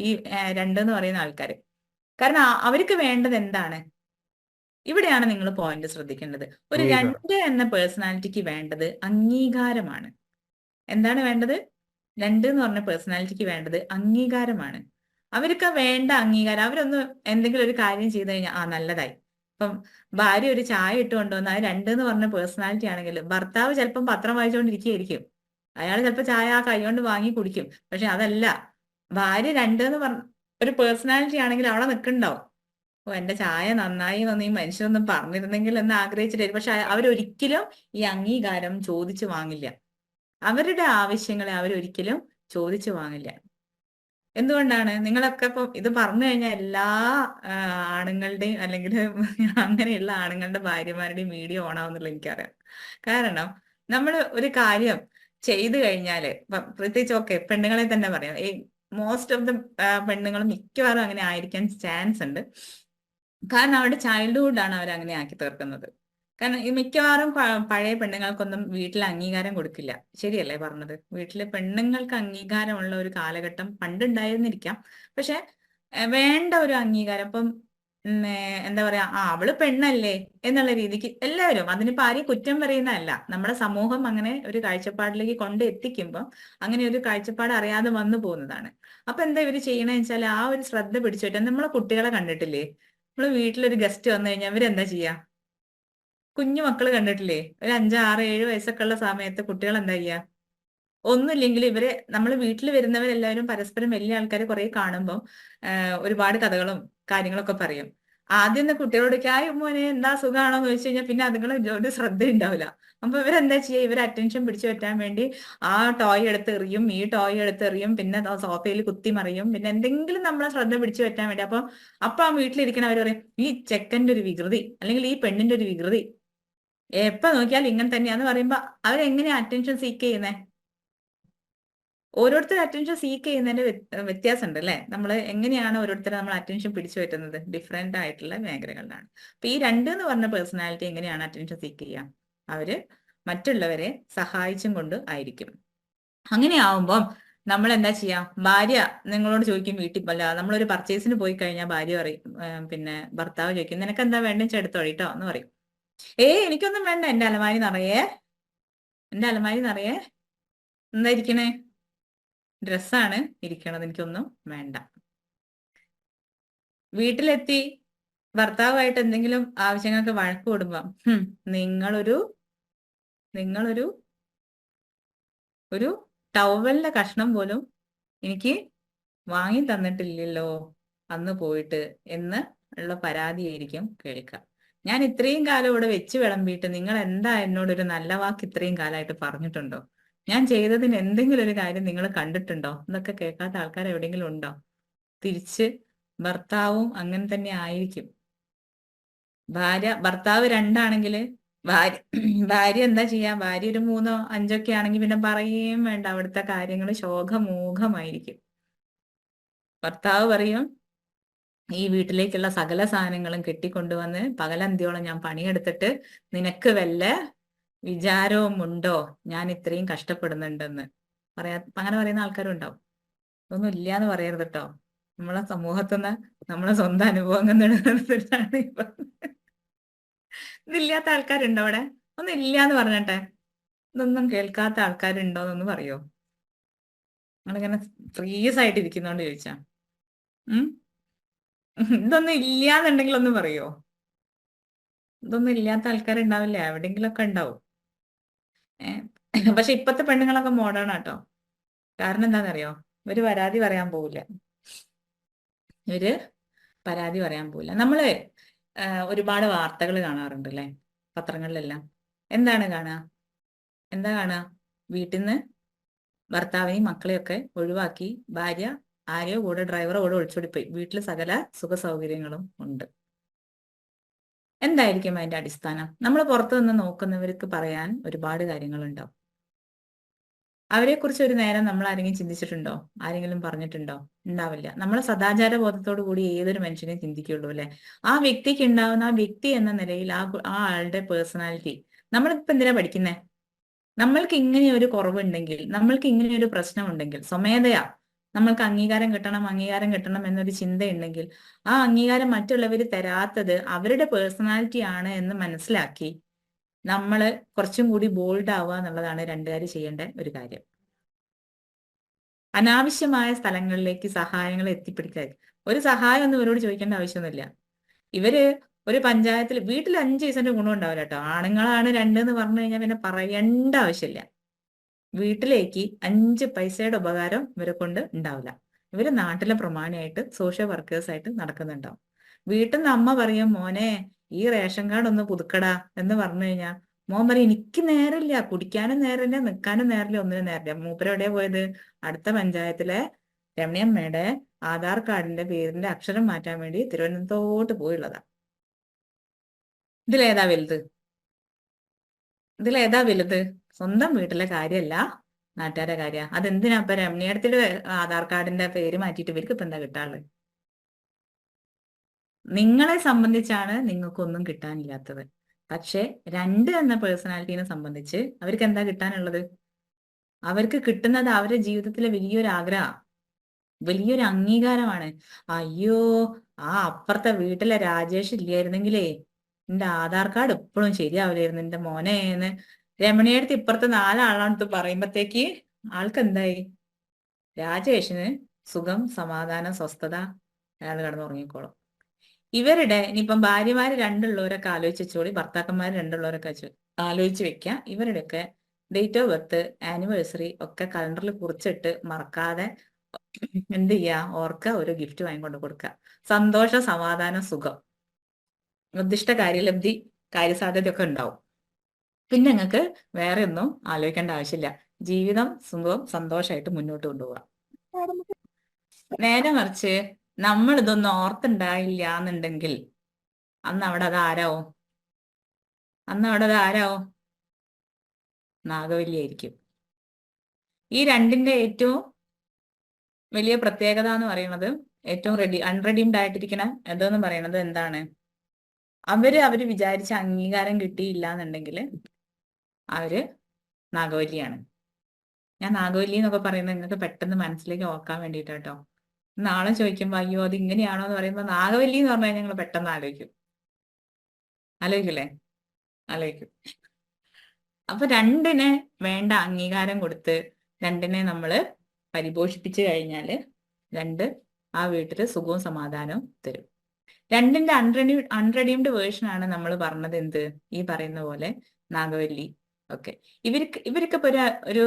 ഈ രണ്ടെന്ന് പറയുന്ന ആൾക്കാർ. കാരണം അവർക്ക് വേണ്ടത് എന്താണ്? ഇവിടെയാണ് നിങ്ങൾ പോയിന്റ് ശ്രദ്ധിക്കേണ്ടത്. ഒരു അംഗീകാരം. രണ്ട് എന്ന പേഴ്സണാലിറ്റിക്ക് വേണ്ടത് അംഗീകാരമാണ്. എന്താണ് വേണ്ടത്? രണ്ട് എന്ന് പറഞ്ഞ പേഴ്സണാലിറ്റിക്ക് വേണ്ടത് അംഗീകാരമാണ്. അവർക്ക് വേണ്ട അംഗീകാരം. അവരൊന്ന് എന്തെങ്കിലും ഒരു കാര്യം ചെയ്തു കഴിഞ്ഞാൽ നല്ലതായി. ഇപ്പം ഭാര്യ ഒരു ചായ ഇട്ട് കൊണ്ടുവന്ന അത് രണ്ട് എന്ന് പറഞ്ഞ പേഴ്സണാലിറ്റി ആണെങ്കിൽ ഭർത്താവ് ചിലപ്പം പത്രം വായിച്ചുകൊണ്ടിരിക്കുകയായിരിക്കും. അയാൾ ചിലപ്പോൾ ചായ ആ കൈ കൊണ്ട് വാങ്ങി കുടിക്കും. പക്ഷെ അതല്ല, ഭാര്യ രണ്ട് എന്ന് പറഞ്ഞ ഒരു പേഴ്സണാലിറ്റി ആണെങ്കിൽ അവിടെ നിൽക്കുന്നുണ്ടാവും. എന്റെ ചായ നന്നായി എന്നൊന്നും ഈ മനുഷ്യനൊന്നും പറഞ്ഞിരുന്നെങ്കിൽ എന്ന് ആഗ്രഹിച്ചിട്ടായിരിക്കും. പക്ഷെ അവരൊരിക്കലും ഈ അംഗീകാരം ചോദിച്ചു വാങ്ങില്ല. അവരുടെ ആവശ്യങ്ങളെ അവരൊരിക്കലും ചോദിച്ചു വാങ്ങില്ല. എന്തുകൊണ്ടാണ്? നിങ്ങളൊക്കെ ഇപ്പൊ ഇത് പറഞ്ഞു കഴിഞ്ഞാൽ എല്ലാ ആണുങ്ങളുടെയും അല്ലെങ്കിൽ അങ്ങനെയുള്ള ആണുങ്ങളുടെ ഭാര്യമാരുടെയും വീഡിയോ ഓണാവുന്നുള്ള എനിക്കറിയാം. കാരണം നമ്മൾ ഒരു കാര്യം ചെയ്തു കഴിഞ്ഞാല് പ്രത്യേകിച്ച് ഓക്കെ പെണ്ണുങ്ങളെ തന്നെ പറയാം. ഈ മോസ്റ്റ് ഓഫ് ദ പെണ്ണുങ്ങളും മിക്കവാറും അങ്ങനെ ആയിരിക്കാൻ ചാൻസ് ഉണ്ട്. കാരണം അവരുടെ ചൈൽഡ്ഹുഡാണ് അവർ അങ്ങനെ ആക്കി തീർക്കുന്നത്. കാരണം ഈ മിക്കവാറും പഴയ പെണ്ണുങ്ങൾക്കൊന്നും വീട്ടിൽ അംഗീകാരം കൊടുക്കില്ല. ശരിയല്ലേ പറഞ്ഞത്? വീട്ടിലെ പെണ്ണുങ്ങൾക്ക് അംഗീകാരമുള്ള ഒരു കാലഘട്ടം പണ്ടുണ്ടായിരുന്നിരിക്കാം. പക്ഷെ വേണ്ട ഒരു അംഗീകാരം ഇപ്പം എന്താ പറയാ, അവള് പെണ്ണല്ലേ എന്നുള്ള രീതിക്ക് എല്ലാവരും, അതിനിപ്പോ ആരെയും കുറ്റം പറയുന്നതല്ല, നമ്മുടെ സമൂഹം അങ്ങനെ ഒരു കാഴ്ചപ്പാടിലേക്ക് കൊണ്ട് എത്തിക്കുമ്പോൾ അങ്ങനെ ഒരു കാഴ്ചപ്പാട് അറിയാതെ വന്നു പോകുന്നതാണ്. അപ്പൊ എന്താ ഇവര് ചെയ്യണമെന്ന് വെച്ചാൽ ആ ഒരു ശ്രദ്ധ പിടിച്ചു പറ്റാൻ നമ്മളെ കുട്ടികളെ കണ്ടിട്ടില്ലേ? നമ്മള് വീട്ടിലൊരു ഗസ്റ്റ് വന്നു കഴിഞ്ഞാൽ അവരെന്താ ചെയ്യാ? കുഞ്ഞു മക്കള് കണ്ടിട്ടില്ലേ? ഒരു 5, 6, 7 വയസ്സൊക്കെ ഉള്ള സമയത്ത് കുട്ടികൾ എന്താ ചെയ്യാ? ഒന്നുമില്ലെങ്കിൽ ഇവരെ നമ്മൾ വീട്ടിൽ വരുന്നവരെല്ലാവരും പരസ്പരം വലിയ ആൾക്കാരെ കുറെ കാണുമ്പോൾ ഒരുപാട് കഥകളും കാര്യങ്ങളൊക്കെ പറയും. ആദ്യം കുട്ടികളോടൊക്കെ മോനെ എന്താ സുഖമാണോ എന്ന് ചോദിച്ചു കഴിഞ്ഞാൽ പിന്നെ അതുങ്ങൾ ഒരു ശ്രദ്ധ ഉണ്ടാവില്ല. അപ്പൊ ഇവരെന്താ ചെയ്യുക? ഇവർ അറ്റൻഷൻ പിടിച്ചു പറ്റാൻ വേണ്ടി ആ ടോയ് എടുത്ത് എറിയും, ഈ ടോയ് എടുത്ത് എറിയും, പിന്നെ സോഫയിൽ കുത്തി മറിയും, പിന്നെ എന്തെങ്കിലും നമ്മളെ ശ്രദ്ധ പിടിച്ചു പറ്റാൻ വേണ്ടി. അപ്പൊ ആ വീട്ടിലിരിക്കണവർ പറയും ഈ ചെക്കൻ്റെ ഒരു വികൃതി അല്ലെങ്കിൽ ഈ പെണ്ണിന്റെ ഒരു വികൃതി, എപ്പ നോക്കിയാൽ ഇങ്ങനെ തന്നെയാന്ന് പറയുമ്പോ അവരെങ്ങനെയാ അറ്റൻഷൻ സീക്ക് ചെയ്യുന്നേ? ഓരോരുത്തർ അറ്റൻഷൻ സീക്ക് ചെയ്യുന്നതിന്റെ വ്യത്യാസമുണ്ട് അല്ലെ? നമ്മൾ എങ്ങനെയാണ് ഓരോരുത്തരെ നമ്മൾ അറ്റൻഷൻ പിടിച്ചു പറ്റുന്നത്? ഡിഫറെന്റ് ആയിട്ടുള്ള മേഖലകളിലാണ്. അപ്പൊ ഈ രണ്ട് എന്ന് പറഞ്ഞ പേഴ്സണാലിറ്റി എങ്ങനെയാണ് അറ്റൻഷൻ സീക്ക് ചെയ്യുക? അവര് മറ്റുള്ളവരെ സഹായിച്ചും കൊണ്ട് ആയിരിക്കും. അങ്ങനെ ആവുമ്പം നമ്മൾ എന്താ ചെയ്യാം? ഭാര്യ നിങ്ങളോട് ചോദിക്കും വീട്ടിൽ അല്ല, നമ്മളൊരു പർച്ചേസിന് പോയി കഴിഞ്ഞാൽ ഭാര്യ പറയും, പിന്നെ ഭർത്താവ് ചോദിക്കും നിനക്ക് എന്താ വേണ്ടെന്ന് എടുത്തോളിട്ടോ എന്ന് പറയും. എനിക്കൊന്നും വേണ്ട, എന്റെ അലമാരി നിറയെ എന്താ ഇരിക്കണേ? ഡ്രസ്സാണ് ഇരിക്കണത്, എനിക്കൊന്നും വേണ്ട. വീട്ടിലെത്തി ഭർത്താവായിട്ട് എന്തെങ്കിലും ആവശ്യങ്ങൾക്ക് വഴക്ക് കൂടുമ്പം നിങ്ങളൊരു ഒരു ടവലിന്റെ കഷ്ണം പോലും എനിക്ക് വാങ്ങി തന്നിട്ടില്ലല്ലോ അന്ന് പോയിട്ട് എന്ന് ഉള്ള പരാതിയായിരിക്കും കേൾക്കുക. ഞാൻ ഇത്രയും കാലം ഇവിടെ വെച്ച് വിളമ്പിയിട്ട് നിങ്ങൾ എന്താ എന്നോടൊരു നല്ല വാക്ക് ഇത്രയും കാലമായിട്ട് പറഞ്ഞിട്ടുണ്ടോ? ഞാൻ ചെയ്തതിന് എന്തെങ്കിലും ഒരു കാര്യം നിങ്ങൾ കണ്ടിട്ടുണ്ടോ? എന്നൊക്കെ കേൾക്കാത്ത ആൾക്കാർ എവിടെയെങ്കിലും ഉണ്ടോ? തിരിച്ച് ഭർത്താവും അങ്ങനെ തന്നെ ആയിരിക്കും. ഭർത്താവ് രണ്ടാണെങ്കിൽ ഭാര്യ എന്താ ചെയ്യാ? ഭാര്യ ഒരു 3, 5 ഒക്കെ ആണെങ്കിൽ പിന്നെ പറയുകയും വേണ്ട, അവിടുത്തെ കാര്യങ്ങൾ ശോകമൂഖമായിരിക്കും. ഭർത്താവ് പറയും ഈ വീട്ടിലേക്കുള്ള സകല സാധനങ്ങളും കെട്ടിക്കൊണ്ടുവന്ന് പകലന്തിയോളം ഞാൻ പണിയെടുത്തിട്ട് നിനക്ക് വല്ല വിചാരവും ഉണ്ടോ ഞാൻ ഇത്രയും കഷ്ടപ്പെടുന്നുണ്ടെന്ന് അങ്ങനെ പറയുന്ന ആൾക്കാരും ഉണ്ടാവും. ഒന്നും ഇല്ലാന്ന് പറയരുത് കേട്ടോ. നമ്മളെ സമൂഹത്തുനിന്ന് നമ്മളെ സ്വന്തം അനുഭവങ്ങൾ നിലനിർത്തിട്ടാണ് ഇപ്പൊ. ഇതില്ലാത്ത ആൾക്കാരുണ്ടോ അവിടെ? ഒന്നും ഇല്ലാന്ന് പറഞ്ഞട്ടെ. ഇതൊന്നും കേൾക്കാത്ത ആൾക്കാരുണ്ടോന്നൊന്ന് പറയോ? നിങ്ങളിങ്ങനെ ഫ്രീസ് ആയിട്ട് ഇരിക്കുന്നോണ്ട് ചോദിച്ചാ. ഇതൊന്നും ഇല്ലാന്നുണ്ടെങ്കിൽ ഒന്ന് പറയോ? ഇതൊന്നും ഇല്ലാത്ത ആൾക്കാരുണ്ടാവില്ല, എവിടെയെങ്കിലൊക്കെ ഉണ്ടാവും. പക്ഷെ ഇപ്പത്തെ പെണ്ണുങ്ങളൊക്കെ മോഡേൺ ആട്ടോ. കാരണം എന്താണെന്നറിയോ? ഇവര് പരാതി പറയാൻ പോവില്ല. നമ്മള് ഒരുപാട് വാർത്തകൾ കാണാറുണ്ട് അല്ലെ? പത്രങ്ങളിലെല്ലാം എന്താ കാണുക? വീട്ടിൽ നിന്ന് ഭർത്താവിനെയും മക്കളെയൊക്കെ ഒഴിവാക്കി ഭാര്യ ആരെയോ കൂടെ ഡ്രൈവറെ കൂടെ ഒളിച്ചോടിപ്പോയി. വീട്ടിൽ സകല സുഖ സൗകര്യങ്ങളും ഉണ്ട്. എന്തായിരിക്കും അതിന്റെ അടിസ്ഥാനം? നമ്മൾ പുറത്തു നിന്ന് നോക്കുന്നവർക്ക് പറയാൻ ഒരുപാട് കാര്യങ്ങളുണ്ടാവും. അവരെക്കുറിച്ച് ഒരു നേരം നമ്മൾ ആരെങ്കിലും ചിന്തിച്ചിട്ടുണ്ടോ? ആരെങ്കിലും പറഞ്ഞിട്ടുണ്ടോ? ഉണ്ടാവില്ല. നമ്മൾ സദാചാര ബോധത്തോടു കൂടി ഏതൊരു മനുഷ്യനെയും ചിന്തിക്കുള്ളൂ അല്ലെ? ആ വ്യക്തിക്ക് ഉണ്ടാവുന്ന ആ വ്യക്തി എന്ന നിലയിൽ ആ ആളുടെ പേഴ്സണാലിറ്റി നമ്മളിപ്പോ എന്തിനാ പഠിക്കുന്നേ? നമ്മൾക്ക് ഇങ്ങനെ ഒരു കുറവുണ്ടെങ്കിൽ, നമ്മൾക്ക് ഇങ്ങനെ ഒരു പ്രശ്നമുണ്ടെങ്കിൽ, സ്വമേധയാ നമ്മൾക്ക് അംഗീകാരം കിട്ടണം എന്നൊരു ചിന്തയുണ്ടെങ്കിൽ ആ അംഗീകാരം മറ്റുള്ളവർ തരാത്തത് അവരുടെ പേഴ്സണാലിറ്റി ആണ് എന്ന് മനസ്സിലാക്കി നമ്മൾ കുറച്ചും കൂടി ബോൾഡ് ആവുക എന്നുള്ളതാണ് രണ്ടുകാർ ചെയ്യേണ്ട ഒരു കാര്യം. അനാവശ്യമായ സ്ഥലങ്ങളിലേക്ക് സഹായങ്ങൾ എത്തിപ്പിടിക്കുക. ഒരു സഹായം ഒന്നും ഇവരോട് ചോദിക്കേണ്ട ആവശ്യമൊന്നുമില്ല. ഇവര് ഒരു പഞ്ചായത്തിൽ വീട്ടിൽ 5 പൈസന്റെ ഗുണം ഉണ്ടാവില്ല കേട്ടോ. ആണുങ്ങളാണ് 2 എന്ന് പറഞ്ഞു കഴിഞ്ഞാൽ പിന്നെ പറയേണ്ട ആവശ്യമില്ല. വീട്ടിലേക്ക് 5 പൈസയുടെ ഉപകാരം ഇവരെ കൊണ്ട് ഉണ്ടാവില്ല. ഇവര് നാട്ടിലെ പ്രമാണിയായിട്ട് സോഷ്യൽ വർക്കേഴ്സ് ആയിട്ട് നടക്കുന്നുണ്ടാവും. വീട്ടിൽ നിന്ന് അമ്മ പറയും, മോനെ ഈ റേഷൻ കാർഡ് ഒന്ന് പുതുക്കടാ എന്ന് പറഞ്ഞു കഴിഞ്ഞാൽ മോൻ പറയും, എനിക്ക് നേരമില്ല, കുടിക്കാനും നേരമില്ല, നിൽക്കാനും നേരമില്ല, ഒന്നിനും നേരമില്ല. മൂപ്പര് എവിടെയാ പോയത്? അടുത്ത പഞ്ചായത്തിലെ രമണിയമ്മയുടെ ആധാർ കാർഡിന്റെ പേരിന്റെ അക്ഷരം മാറ്റാൻ വേണ്ടി തിരുവനന്തപുരത്തോട്ട് പോയുള്ളതാ. ഇതിലേതാ വലുത്? ഇതിലേതാ വലുത്? സ്വന്തം വീട്ടിലെ കാര്യമല്ല, നാട്ടുകാരുടെ കാര്യ. അതെന്തിനാ ഇപ്പൊ രമണിയടത്തിന്റെ ആധാർ കാർഡിന്റെ പേര് മാറ്റിയിട്ട് ഇവർക്ക് ഇപ്പൊ എന്താ കിട്ടാനുള്ളത്? നിങ്ങളെ സംബന്ധിച്ചാണ് നിങ്ങൾക്കൊന്നും കിട്ടാനില്ലാത്തത്. പക്ഷെ 2 എന്ന പേഴ്സണാലിറ്റീനെ സംബന്ധിച്ച് അവർക്ക് എന്താ കിട്ടാനുള്ളത്? അവർക്ക് കിട്ടുന്നത് അവരുടെ ജീവിതത്തിലെ വലിയൊരു ആഗ്രഹം, വലിയൊരു അംഗീകാരമാണ്. അയ്യോ, ആ അപ്പുറത്തെ വീട്ടിലെ രാജേഷ് ഇല്ലായിരുന്നെങ്കിലേ എന്റെ ആധാർ കാർഡ് എപ്പോഴും ശരിയാവില്ലായിരുന്നു എന്റെ മോനെ എന്ന് രമണിയടുത്ത് ഇപ്പുറത്തെ 4 ആളാണെടുത്ത് പറയുമ്പത്തേക്ക് ആൾക്ക് എന്തായി? രാജേഷിന് സുഖം, സമാധാനം, സ്വസ്ഥത, അയാൾ കിടന്നുറങ്ങിക്കോളും. ഇവരുടെ ഇനിയിപ്പം ഭാര്യമാര് 2 ഉള്ളവരൊക്കെ ആലോചിച്ച് വെച്ചോളി, ഭർത്താക്കന്മാർ 2 ഉള്ളവരൊക്കെ ആലോചിച്ച് വെക്കാം. ഇവരുടെയൊക്കെ ഡേറ്റ് ഓഫ് ബർത്ത്, ആനിവേഴ്സറി ഒക്കെ കലണ്ടറിൽ കുറിച്ചിട്ട് മറക്കാതെ എന്ത് ചെയ്യാ, ഓർക്കുക, ഒരു ഗിഫ്റ്റ് വാങ്ങിക്കൊണ്ട് കൊടുക്കുക. സന്തോഷം, സമാധാനം, സുഖം, ഉദ്ദിഷ്ട കാര്യലബ്ധി, കാര്യസാധ്യതയൊക്കെ ഉണ്ടാവും. പിന്നെ നിങ്ങൾക്ക് വേറെ ഒന്നും ആലോചിക്കേണ്ട ആവശ്യമില്ല. ജീവിതം സുഖവും സന്തോഷമായിട്ട് മുന്നോട്ട് കൊണ്ടുപോകാം. നേരെ മറിച്ച് നമ്മൾ ഇതൊന്നും ഓർത്തുണ്ടായില്ല എന്നുണ്ടെങ്കിൽ അന്ന് അവിടെ അത് ആരാവും? നാഗവല്ലിയായിരിക്കും. ഈ 2ന്റെ ഏറ്റവും വലിയ പ്രത്യേകത എന്ന് പറയുന്നത്, ഏറ്റവും അൺറെഡീംഡ് ആയിട്ടിരിക്കണ എന്തെന്ന് പറയുന്നത് എന്താണ്? അവര് വിചാരിച്ച അംഗീകാരം കിട്ടിയില്ല എന്നുണ്ടെങ്കിൽ അവര് നാഗവല്ലിയാണ്. ഞാൻ നാഗവല്ലി എന്നൊക്കെ പറയുന്നത് നിങ്ങൾക്ക് പെട്ടെന്ന് മനസ്സിലേക്ക് ഓർക്കാൻ വേണ്ടിയിട്ട് കേട്ടോ. നാളെ ചോദിക്കുമ്പോ അയ്യോ അത് ഇങ്ങനെയാണോ എന്ന് പറയുമ്പോൾ നാഗവല്ലി എന്ന് പറഞ്ഞാൽ ഞങ്ങൾ പെട്ടെന്ന് ആലോചിക്കില്ലേ? ആലോചിക്കും. അപ്പൊ 2ന് വേണ്ട അംഗീകാരം കൊടുത്ത് 2നെ നമ്മൾ പരിപോഷിപ്പിച്ചു കഴിഞ്ഞാല് 2 ആ വീട്ടില് സുഖവും സമാധാനവും തരും. 2ന്റെ അൺറെഡീംഡ് വേർഷൻ ആണ് നമ്മൾ പറഞ്ഞത് എന്ത്? ഈ പറയുന്ന പോലെ നാഗവല്ലി ഒക്കെ. ഇവർക്ക് ഇപ്പൊ ഒരു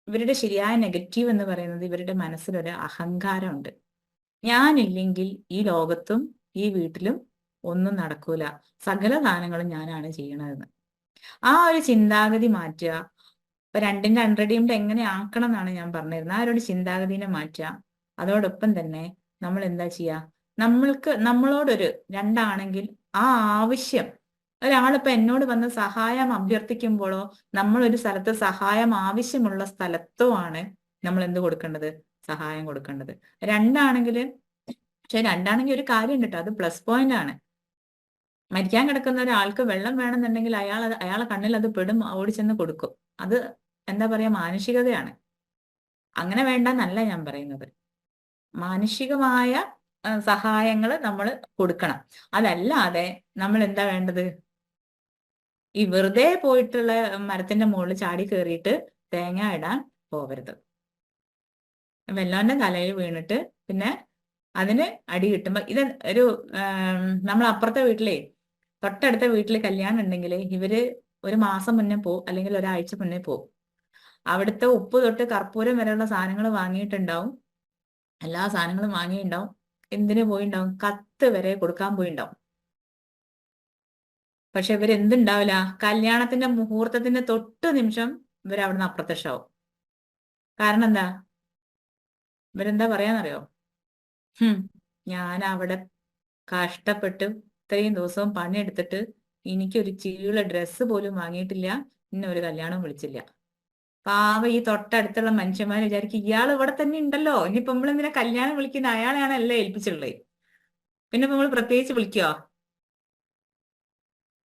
ഇവരുടെ ശരിയായ നെഗറ്റീവ് എന്ന് പറയുന്നത് ഇവരുടെ മനസ്സിലൊരു അഹങ്കാരമുണ്ട്. ഞാനില്ലെങ്കിൽ ഈ ലോകത്തും ഈ വീട്ടിലും ഒന്നും നടക്കൂല, സകല ദാനങ്ങളും ഞാനാണ് ചെയ്യണതെന്ന്. ആ ഒരു ചിന്താഗതി മാറ്റുക. ഇപ്പൊ 2ന്റെ അൺറെഡീംഡ് എങ്ങനെ ആക്കണം എന്നാണ് ഞാൻ പറഞ്ഞിരുന്നത്. ആ ഒരു ചിന്താഗതിനെ മാറ്റുക. അതോടൊപ്പം തന്നെ നമ്മൾ എന്താ ചെയ്യുക? നമ്മളോടൊരു 2 ആണെങ്കിൽ ആ ആവശ്യം, ഒരാളിപ്പോ എന്നോട് വന്ന് സഹായം അഭ്യർത്ഥിക്കുമ്പോഴോ നമ്മളൊരു സ്ഥലത്ത് സഹായം ആവശ്യമുള്ള സ്ഥലത്തോ ആണ് നമ്മൾ എന്ത് കൊടുക്കേണ്ടത്? സഹായം കൊടുക്കേണ്ടത്. 2 ആണെങ്കിൽ ഒരു കാര്യം ഉണ്ട് കേട്ടോ, അത് പ്ലസ് പോയിന്റ് ആണ്. മരിക്കാൻ കിടക്കുന്ന ഒരാൾക്ക് വെള്ളം വേണമെന്നുണ്ടെങ്കിൽ അയാളെ കണ്ണിൽ അത് പെടും, ഓടിച്ചെന്ന് കൊടുക്കും. അത് എന്താ പറയാ, മാനുഷികതയാണ്. അങ്ങനെ വേണ്ടെന്നല്ല ഞാൻ പറയുന്നത്. മാനുഷികമായ സഹായങ്ങൾ നമ്മൾ കൊടുക്കണം. അതല്ലാതെ നമ്മൾ എന്താ വേണ്ടത്? ഈ വെറുതെ പോയിട്ടുള്ള മരത്തിന്റെ മുകളിൽ ചാടി കയറിയിട്ട് തേങ്ങ ഇടാൻ പോകരുത്. വെള്ളോന്റെ തലയിൽ വീണിട്ട് പിന്നെ അതിന് അടി കിട്ടുമ്പോ ഇത് ഒരു നമ്മൾ അപ്പുറത്തെ വീട്ടിലെ തൊട്ടടുത്ത വീട്ടിൽ കല്യാണം ഉണ്ടെങ്കിൽ ഇവര് ഒരു മാസം മുന്നേ പോവും, അല്ലെങ്കിൽ ഒരാഴ്ച മുന്നേ പോവും. അവിടുത്തെ ഉപ്പ് തൊട്ട് കർപ്പൂരം വരെയുള്ള സാധനങ്ങൾ വാങ്ങിയിട്ടുണ്ടാവും, എല്ലാ സാധനങ്ങളും വാങ്ങിയിട്ടുണ്ടാവും. എന്തിനു പോയിണ്ടാവും? കത്ത് വരെ കൊടുക്കാൻ പോയിണ്ടാവും. പക്ഷെ ഇവരെന്തുണ്ടാവില്ല, കല്യാണത്തിന്റെ മുഹൂർത്തത്തിന്റെ തൊട്ട് നിമിഷം ഇവരവിടുന്ന് അപ്രത്യക്ഷമാവും. കാരണം എന്താ? ഇവരെന്താ പറയാന്നറിയോ? ഞാൻ അവിടെ കഷ്ടപ്പെട്ട് ഇത്രയും ദിവസവും പണിയെടുത്തിട്ട് എനിക്കൊരു ചീള ഡ്രസ്സ് പോലും വാങ്ങിയിട്ടില്ല, ഇന്ന ഒരു കല്യാണം വിളിച്ചില്ല. പാവ ഈ തൊട്ടടുത്തുള്ള മനുഷ്യന്മാർ വിചാരിക്കും ഇയാൾ ഇവിടെ തന്നെ ഉണ്ടല്ലോ, ഇനിയിപ്പോ നമ്മളെന്തിനാ കല്യാണം വിളിക്കുന്ന, അയാളെയാണ് എല്ലാം ഏൽപ്പിച്ചുള്ളത്, പിന്നെ നമ്മൾ പ്രത്യേകിച്ച് വിളിക്കോ?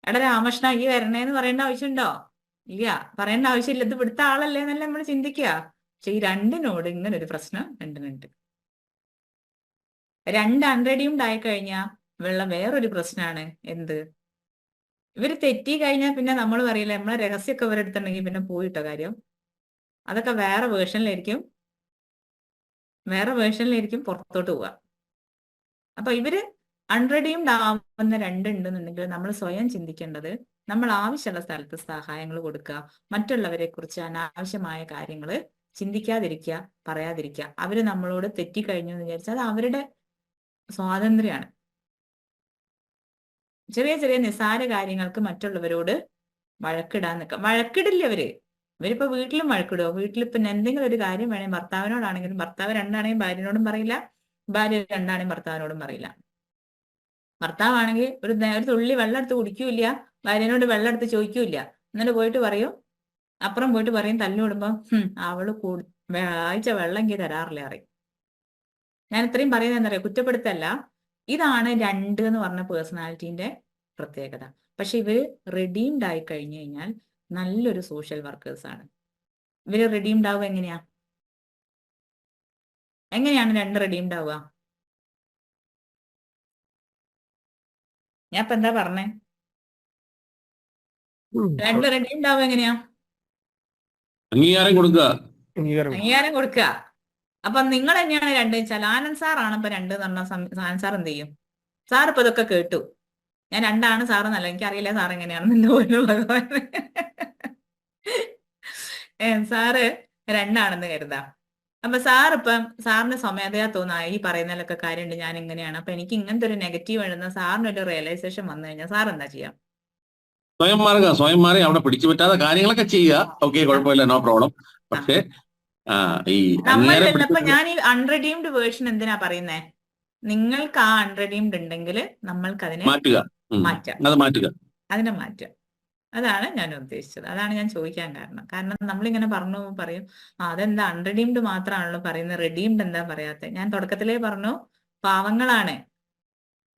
എടാ രാമകൃഷ്ണ ഈ വരണേന്ന് പറയേണ്ട ആവശ്യമുണ്ടോ? ഇല്ല, പറയേണ്ട ആവശ്യമില്ല, ഇത് ഇവിടുത്തെ ആളല്ലേ എന്നല്ല നമ്മൾ ചിന്തിക്കുക. പക്ഷെ ഈ രണ്ടിനോട് ഇങ്ങനെ ഒരു പ്രശ്നം രണ്ടിനുണ്ട്. രണ്ട് അൺറെഡീംഡ് ആയി കഴിഞ്ഞാൽ ഉള്ള വേറൊരു പ്രശ്നമാണ് എന്ത്, ഇവര് തെറ്റി കഴിഞ്ഞാൽ പിന്നെ നമ്മൾ പറയില്ല, നമ്മളെ രഹസ്യമൊക്കെ ഇവരെടുത്തുണ്ടെങ്കിൽ പിന്നെ പോയിട്ടോ കാര്യം. അതൊക്കെ വേറെ വേർഷനിലായിരിക്കും പുറത്തോട്ട് പോവുക. അപ്പൊ ഇവര് അൺറെഡീംഡ് ആവുന്ന രണ്ടുണ്ടെന്നുണ്ടെങ്കിൽ നമ്മൾ സ്വയം ചിന്തിക്കേണ്ടത്, നമ്മൾ ആവശ്യമുള്ള സ്ഥലത്ത് സഹായങ്ങൾ കൊടുക്കുക, മറ്റുള്ളവരെ കുറിച്ച് അനാവശ്യമായ കാര്യങ്ങൾ ചിന്തിക്കാതിരിക്കുക, പറയാതിരിക്കുക. അവര് നമ്മളോട് തെറ്റിക്കഴിഞ്ഞു എന്ന് വിചാരിച്ചാൽ അത് അവരുടെ സ്വാതന്ത്ര്യമാണ്. ചെറിയ ചെറിയ നിസ്സാര കാര്യങ്ങൾക്ക് മറ്റുള്ളവരോട് വഴക്കിടാൻ നിൽക്കുക. വഴക്കിടില്ല ഇവരിപ്പോ വീട്ടിലും വഴക്കിടുവോ? വീട്ടിൽ പിന്നെ എന്തെങ്കിലും ഒരു കാര്യം വേണേ ഭർത്താവിനോടാണെങ്കിലും, ഭർത്താവ് രണ്ടാണെങ്കിലും ഭാര്യനോടും പറയില്ല, ഭാര്യ രണ്ടാണെങ്കിലും ഭർത്താവിനോടും പറയില്ല. ഭർത്താവാണെങ്കിൽ ഒരു തുള്ളി വെള്ളം എടുത്ത് കുടിക്കൂല, ഭാര്യനോട് വെള്ളം എടുത്ത് ചോദിക്കൂല. എന്നിട്ട് പോയിട്ട് പറയും, അപ്പുറം പോയിട്ട് പറയും, തല്ലുവിടുമ്പോ അവള് ആഴ്ച വെള്ളം എനിക്ക് തരാറില്ല അറിയും. ഞാൻ ഇത്രയും പറയുന്നത് എന്താ പറയുക, കുറ്റപ്പെടുത്തല്ല. ഇതാണ് രണ്ട് എന്ന് പറഞ്ഞ പേഴ്സണാലിറ്റീന്റെ പ്രത്യേകത. പക്ഷെ ഇവര് റിഡീംഡ് ആയി കഴിഞ്ഞു കഴിഞ്ഞാൽ നല്ലൊരു സോഷ്യൽ വർക്കേഴ്സ് ആണ്. ഇവര് റിഡീംഡ് ആവുക എങ്ങനെയാണ് രണ്ട് റിഡീംഡ് ആവുക? ഞാൻ ഇപ്പൊ എന്താ പറഞ്ഞേ? രണ്ട് റിഡീംഡ് ആവുക എങ്ങനെയാ? അംഗീകാരം കൊടുക്കുക. അംഗീകാരം കൊടുക്കുക. അപ്പൊ നിങ്ങൾ തന്നെയാണ് രണ്ട് വെച്ചാൽ, ആനന്ദ് സാറാണ് ഇപ്പൊ രണ്ട് എന്ന് പറഞ്ഞ ആനന്ദ് സാർ എന്ത് ചെയ്യും? സാർ ഇപ്പൊ ഇതൊക്കെ കേട്ടു, ഞാൻ രണ്ടാണ് സാറെന്നല്ല, എനിക്കറിയില്ല സാർ എങ്ങനെയാണെന്ന് പോലും ഭഗവാൻ. സാറ് രണ്ടാണെന്ന് കരുതാം. അപ്പൊ ഇപ്പം സാറിന് സ്വമേധയാ തോന്നാ ഈ പറയുന്നതിലൊക്കെ കാര്യമുണ്ട്, ഞാൻ ഇങ്ങനെയാണ്, അപ്പൊ എനിക്ക് ഇങ്ങനത്തെ ഒരു നെഗറ്റീവ് എഴുതുന്ന സാറിനൊരു റിയലൈസേഷൻ വന്നു കഴിഞ്ഞാൽ സാർ എന്താ ചെയ്യാം? സ്വയം മാറി അവിടെ പിടിച്ചു പറ്റാത്ത കാര്യങ്ങളൊക്കെ ചെയ്യുക. ഓക്കെ, കുഴപ്പമില്ല, നോ പ്രോബ്ലം. പക്ഷേ ഈ നമ്മളിപ്പോ ഞാൻ ഈ അൺറെഡീംഡ് വേർഷൻ എന്തിനാ പറയുന്നേ? നിങ്ങൾക്ക് ആ അൺറെഡീംഡ് ഉണ്ടെങ്കിൽ നമ്മൾക്ക് അതിനെ മാറ്റുക. അതാണ് ഞാൻ ഉദ്ദേശിച്ചത്. അതാണ് ഞാൻ ചോദിക്കാൻ കാരണം നമ്മളിങ്ങനെ പറയും, അതെന്താ അൺറെഡീംഡ് മാത്രമാണല്ലോ പറയുന്നത്, റെഡീംഡ് എന്താ പറയാത്തെ? ഞാൻ തുടക്കത്തിലേ പറഞ്ഞു, പാവങ്ങളാണ്,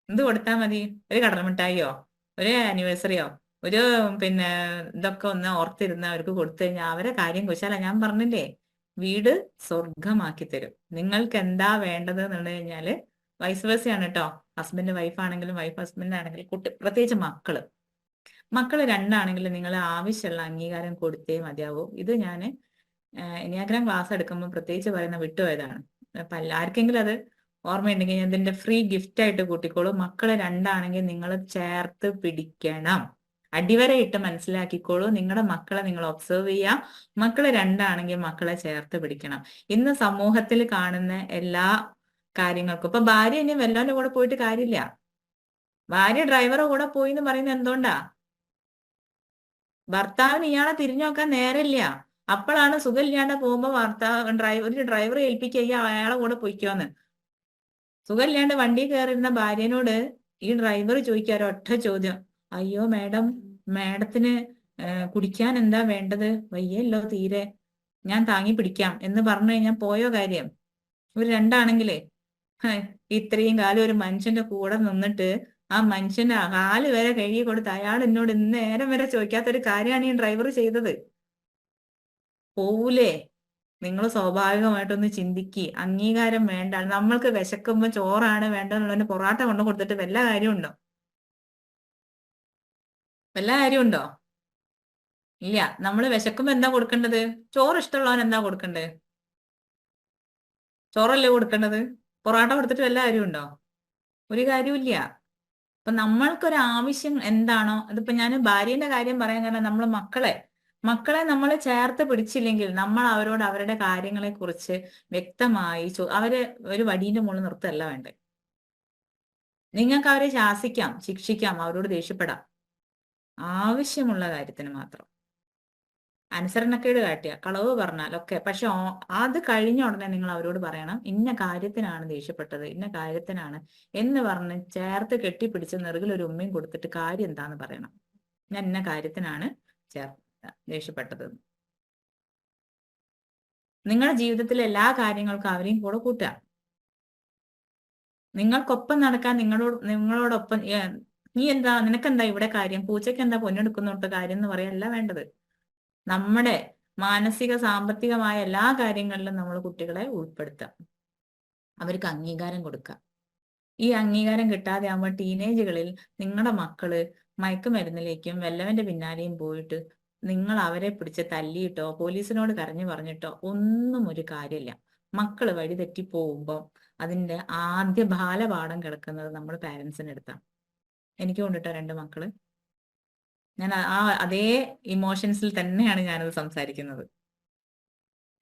എന്ത് കൊടുത്താൽ മതി? ഒരു കടലമിഠായിയോ ഒരു ആനിവേഴ്സറിയോ ഒരു പിന്നെ ഇതൊക്കെ ഒന്ന് ഓർത്തിരുന്ന് അവർക്ക് കൊടുത്തു കഴിഞ്ഞാൽ അവരെ കാര്യം കുശാല. ഞാൻ പറഞ്ഞില്ലേ, വീട് സ്വർഗമാക്കി തരും. നിങ്ങൾക്ക് എന്താ വേണ്ടത് എന്നുള്ളത് കഴിഞ്ഞാല് വൈസ് വേഴ്സയാണ് കേട്ടോ. ഹസ്ബൻഡ് വൈഫ് ആണെങ്കിലും വൈഫ് ഹസ്ബൻഡ് ആണെങ്കിലും പ്രത്യേകിച്ച് മക്കള് രണ്ടാണെങ്കിലും നിങ്ങൾ ആവശ്യമുള്ള അംഗീകാരം കൊടുത്തേ മതിയാവൂ. ഇത് ഞാൻ എനിയാഗ്രാം ക്ലാസ് എടുക്കുമ്പോൾ പ്രത്യേകിച്ച് പറയുന്ന വിട്ടുപോയതാണ്. അപ്പൊ ആർക്കെങ്കിലും അത് ഓർമ്മയുണ്ടെങ്കിൽ ഞാൻ ഇതിന്റെ ഫ്രീ ഗിഫ്റ്റ് ആയിട്ട് കൂട്ടിക്കോളൂ. മക്കള് രണ്ടാണെങ്കിൽ നിങ്ങൾ ചേർത്ത് പിടിക്കണം, അടിവരയിട്ട് മനസ്സിലാക്കിക്കോളൂ. നിങ്ങളുടെ മക്കളെ നിങ്ങൾ ഒബ്സർവ് ചെയ്യുക. മക്കള് രണ്ടാണെങ്കിൽ മക്കളെ ചേർത്ത് പിടിക്കണം. ഇന്ന് സമൂഹത്തിൽ കാണുന്ന എല്ലാ കാര്യങ്ങൾക്കും ഇപ്പൊ ഭാര്യ ഇനി വല്ലവന്റെ കൂടെ പോയിട്ട് കാര്യമില്ല. ഭാര്യ ഡ്രൈവറെ കൂടെ പോയി എന്ന് പറയുന്നത് എന്തുകൊണ്ടാ? ഭർത്താവിന് ഇയാളെ തിരിഞ്ഞു നോക്കാൻ നേരമില്ല. അപ്പോഴാണ് സുഖമില്ലാണ്ട് പോകുമ്പോ ഒരു ഡ്രൈവറെ ഏൽപ്പിക്കുക, അയാളെ കൂടെ പൊയ്ക്കോന്ന്. സുഖമില്ലാണ്ട് വണ്ടി കയറിയിരുന്ന ഭാര്യനോട് ഈ ഡ്രൈവർ ചോദിക്കാറ് ഒറ്റ ചോദ്യം, അയ്യോ മാഡത്തിന് കുടിക്കാൻ എന്താ വേണ്ടത്? വയ്യല്ലോ തീരെ, ഞാൻ താങ്ങി പിടിക്കാം എന്ന് പറഞ്ഞു കഴിഞ്ഞാൽ പോയോ കാര്യം? ഇവർ രണ്ടാണെങ്കിലേ ഇത്രയും കാലം ഒരു മനുഷ്യന്റെ കൂടെ നിന്നിട്ട് ആ മനുഷ്യന്റെ കാല് വരെ കഴുകി കൊടുത്ത് അയാൾ എന്നോട് ഇന്ന് നേരം വരെ ചോദിക്കാത്തൊരു കാര്യമാണ് ഈ ഡ്രൈവർ ചെയ്തത്. പോവൂലേ? നിങ്ങൾ സ്വാഭാവികമായിട്ടൊന്ന് ചിന്തിക്ക്. അംഗീകാരം വേണ്ട. നമ്മൾക്ക് വിശക്കുമ്പോ ചോറാണ് വേണ്ടെന്നുള്ളതിന് പൊറാട്ട കൊണ്ടു കൊടുത്തിട്ട് വല്ല കാര്യമുണ്ടോ? ഇല്ല. നമ്മൾ വിശക്കുമ്പോ എന്താ കൊടുക്കേണ്ടത്? ചോറ് ഇഷ്ടമുള്ളവൻ എന്താ കൊടുക്കണ്ടേ? ചോറല്ലേ കൊടുക്കേണ്ടത്? പൊറാട്ട കൊടുത്തിട്ട് വല്ല കാര്യമുണ്ടോ? ഒരു കാര്യമില്ല. അപ്പൊ നമ്മൾക്കൊരു ആവശ്യം എന്താണോ, അതിപ്പോ ഞാൻ ഭാര്യന്റെ കാര്യം പറയാൻ കാരണം നമ്മൾ മക്കളെ നമ്മൾ ചേർത്ത് പിടിച്ചില്ലെങ്കിൽ നമ്മൾ അവരോട് അവരുടെ കാര്യങ്ങളെ കുറിച്ച് വ്യക്തമായി അവരെ ഒരു വടീന്റെ മുകളിൽ നിർത്തല്ല വേണ്ടേ. നിങ്ങൾക്ക് അവരെ ശാസിക്കാം, ശിക്ഷിക്കാം, അവരോട് ദേഷ്യപ്പെടാം, ആവശ്യമുള്ള കാര്യത്തിന് മാത്രം. അനുസരണക്കേട് കാട്ടിയ, കളവ് പറഞ്ഞാൽ ഒക്കെ. പക്ഷെ അത് കഴിഞ്ഞ ഉടനെ നിങ്ങൾ അവരോട് പറയണം, ഇന്ന കാര്യത്തിനാണ് ദേഷ്യപ്പെട്ടത്, ഇന്ന കാര്യത്തിനാണ് എന്ന് പറഞ്ഞ് ചേർത്ത് കെട്ടിപ്പിടിച്ച് നെറുകിൽ ഒരു ഉമ്മയും കൊടുത്തിട്ട് കാര്യം എന്താന്ന് പറയണം. ഞാൻ ഇന്ന കാര്യത്തിനാണ് ദേഷ്യപ്പെട്ടത്. നിങ്ങളുടെ ജീവിതത്തിലെ എല്ലാ കാര്യങ്ങൾക്കും അവരെയും കൂടെ കൂട്ടുക. നിങ്ങൾക്കൊപ്പം നടക്കാൻ നിങ്ങളോടൊപ്പം നിനക്കെന്താ ഇവിടെ കാര്യം, പൂച്ചയ്ക്ക് എന്താ പൊന്നെടുക്കുന്നോട്ട് കാര്യം എന്ന് പറയല്ല വേണ്ടത്. നമ്മുടെ മാനസിക സാമ്പത്തികമായ എല്ലാ കാര്യങ്ങളിലും നമ്മൾ കുട്ടികളെ ഉൾപ്പെടുത്താം. അവർക്ക് അംഗീകാരം കൊടുക്കുക. ഈ അംഗീകാരം കിട്ടാതെ ആകുമ്പോൾ ടീനേജുകളിൽ നിങ്ങളുടെ മക്കള് മയക്കുമരുന്നിലേക്കും വല്ലവന്റെ പിന്നാലെയും പോയിട്ട് നിങ്ങൾ അവരെ പിടിച്ച് തല്ലിയിട്ടോ പോലീസിനോട് കരഞ്ഞു പറഞ്ഞിട്ടോ ഒന്നും ഒരു കാര്യമില്ല. മക്കള് വഴി തെറ്റി പോകുമ്പോൾ അതിന്റെ ആദ്യ ബാലപാഠം കിടക്കുന്നത് നമ്മൾ പാരന്റ്സിന് അടുത്താണ്. എനിക്ക് കൊണ്ടിട്ടോ 2 മക്കള്. ഞാൻ അതേ ഇമോഷൻസിൽ തന്നെയാണ് ഞാനത് സംസാരിക്കുന്നത്.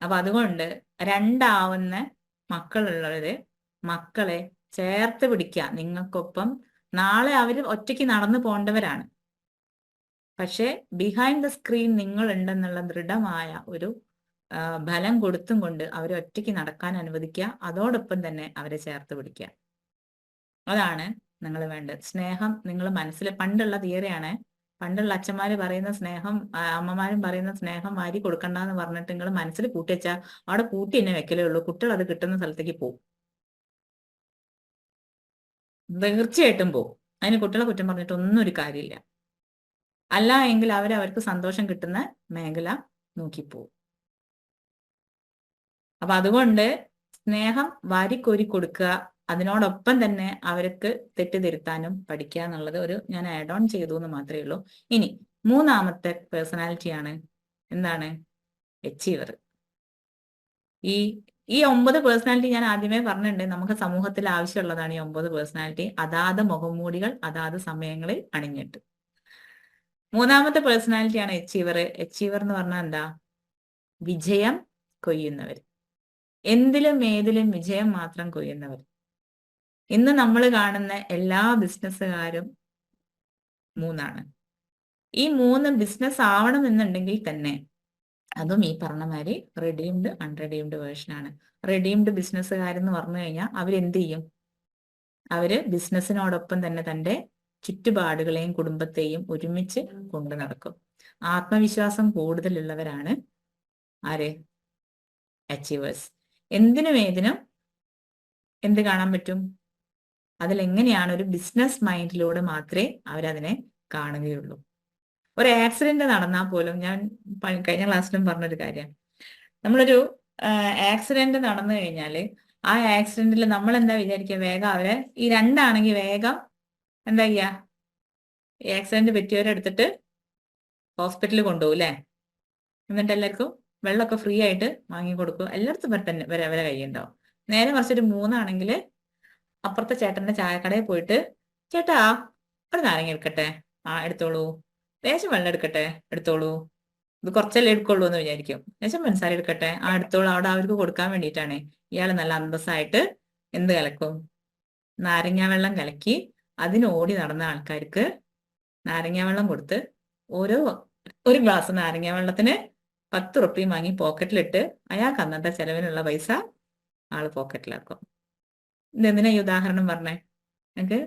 അപ്പൊ അതുകൊണ്ട് 2 ആവുന്ന മക്കളുള്ളവര് മക്കളെ ചേർത്ത് പിടിക്കുക. നിങ്ങൾക്കൊപ്പം നാളെ അവര് ഒറ്റയ്ക്ക് നടന്നു പോകേണ്ടവരാണ്. പക്ഷെ ബിഹൈൻഡ് ദ സ്ക്രീൻ നിങ്ങൾ ഉണ്ടെന്നുള്ള ദൃഢമായ ഒരു ബലം കൊടുത്തും കൊണ്ട് അവരെ ഒറ്റയ്ക്ക് നടക്കാൻ അനുവദിക്കുക. അതോടൊപ്പം തന്നെ അവരെ ചേർത്ത് പിടിക്കുക. അതാണ് നിങ്ങൾ വേണ്ടത്. സ്നേഹം നിങ്ങൾ മനസ്സിൽ പണ്ടുള്ള തിയറിയാണ്. പണ്ടുള്ള അച്ഛന്മാര് പറയുന്ന സ്നേഹം, അമ്മമാരും പറയുന്ന സ്നേഹം വാരി കൊടുക്കണ്ടെന്ന് പറഞ്ഞിട്ട് നിങ്ങൾ മനസ്സിൽ കൂട്ടിവെച്ചാൽ അവിടെ കൂട്ടി തന്നെ വെക്കലേ ഉള്ളൂ. കുട്ടികൾ അത് കിട്ടുന്ന സ്ഥലത്തേക്ക് പോകും, തീർച്ചയായിട്ടും പോകും. അതിന് കുട്ടികളെ കുറ്റം പറഞ്ഞിട്ട് ഒന്നും ഒരു കാര്യമില്ല. അല്ല എങ്കിൽ അവർക്ക് സന്തോഷം കിട്ടുന്ന മേഖല നോക്കിപ്പോവും. അപ്പൊ അതുകൊണ്ട് സ്നേഹം വാരിക്കോരി കൊടുക്കുക, അതിനോടൊപ്പം തന്നെ അവർക്ക് തെറ്റിതിരുത്താനും പഠിക്കുക എന്നുള്ളത് ഞാൻ ആഡ് ഓൺ ചെയ്തു എന്ന് മാത്രമേ ഉള്ളൂ. ഇനി 3ാമത്തെ പേഴ്സണാലിറ്റിയാണ് എന്താണ്? അച്ചീവർ. ഈ 9 പേഴ്സണാലിറ്റി ഞാൻ ആദ്യമേ പറഞ്ഞിട്ടുണ്ട്. നമുക്ക് സമൂഹത്തിൽ ആവശ്യമുള്ളതാണ് ഈ 9 പേഴ്സണാലിറ്റി. അതാത് മുഖംമൂടികൾ അതാത് സമയങ്ങളിൽ അണിഞ്ഞിട്ട്. 3ാമത്തെ പേഴ്സണാലിറ്റിയാണ് അച്ചീവർ. അച്ചീവർ എന്ന് പറഞ്ഞാൽ എന്താ? വിജയം കൊയ്യുന്നവർ. എന്തിലും ഏതിലും വിജയം മാത്രം കൊയ്യുന്നവർ. ഇന്ന് നമ്മൾ കാണുന്ന എല്ലാ ബിസിനസ്സുകാരും 3ആണ്. ഈ 3 ബിസിനസ് ആവണമെന്നുണ്ടെങ്കിൽ തന്നെ അതും ഈ പറഞ്ഞ മാതിരി റെഡീംഡ് അൺറെഡീംഡ് വേർഷനാണ്. റെഡീംഡ് ബിസിനസ്സുകാരെന്ന് പറഞ്ഞു കഴിഞ്ഞാൽ അവരെന്ത് ചെയ്യും? അവര് ബിസിനസ്സിനോടൊപ്പം തന്നെ തൻ്റെ ചുറ്റുപാടുകളെയും കുടുംബത്തെയും ഒരുമിച്ച് കൊണ്ടു നടക്കും. ആത്മവിശ്വാസം കൂടുതലുള്ളവരാണ് ആര്? അച്ചീവേഴ്സ്. എന്തിനും ഏതിനും എന്ത് കാണാൻ പറ്റും? അതിലെങ്ങനെയാണ് ഒരു ബിസിനസ് മൈൻഡിലൂടെ മാത്രമേ അവരതിനെ കാണുകയുള്ളൂ. ഒരു ആക്സിഡന്റ് നടന്നാൽ പോലും, ഞാൻ കഴിഞ്ഞ ക്ലാസ്സിലും പറഞ്ഞൊരു കാര്യം, നമ്മളൊരു ആക്സിഡന്റ് നടന്നു കഴിഞ്ഞാൽ ആ ആക്സിഡന്റിൽ നമ്മൾ എന്താ വിചാരിക്കുക? വേഗം അവരെ, ഈ 2 ആണെങ്കിൽ വേഗം എന്താ ചെയ്യുക? ഈ ആക്സിഡന്റ് പറ്റിയവരെ എടുത്തിട്ട് ഹോസ്പിറ്റലിൽ കൊണ്ടുപോകും അല്ലേ? എന്നിട്ട് എല്ലാവർക്കും വെള്ളമൊക്കെ ഫ്രീ ആയിട്ട് വാങ്ങിക്കൊടുക്കും. എല്ലായിടത്തും വരെ കയ്യുണ്ടാവും. നേരെ മറിച്ചൊരു 3 ആണെങ്കിൽ അപ്പുറത്തെ ചേട്ടന്റെ ചായക്കടയിൽ പോയിട്ട്, ചേട്ടാ ഒരു നാരങ്ങ എടുക്കട്ടെ, എടുത്തോളൂ. ലേശം വെള്ളം എടുക്കട്ടെ, എടുത്തോളൂ. ഇത് കുറച്ചല്ലേ എടുക്കുള്ളൂ എന്ന് വിചാരിക്കും. ലേശം പഞ്ചസാര എടുക്കട്ടെ, എടുത്തോളൂ. അവിടെ അവർക്ക് കൊടുക്കാൻ വേണ്ടിയിട്ടാണ്. ഇയാൾ നല്ല അന്തസ്സായിട്ട് എന്ത് കലക്കും? നാരങ്ങ വെള്ളം കലക്കി അതിന് ഓടി നടന്ന ആൾക്കാർക്ക് നാരങ്ങ വെള്ളം കൊടുത്ത് ഒരു ഗ്ലാസ് നാരങ്ങ വെള്ളത്തിന് 10 റുപ്യയും വാങ്ങി പോക്കറ്റിലിട്ട് അയാൾക്ക് അന്നത്തെ ചെലവിനുള്ള പൈസ ആള് പോക്കറ്റിലാക്കും. ഇതെന്തിനാ ഈ ഉദാഹരണം പറഞ്ഞേ? നമുക്ക്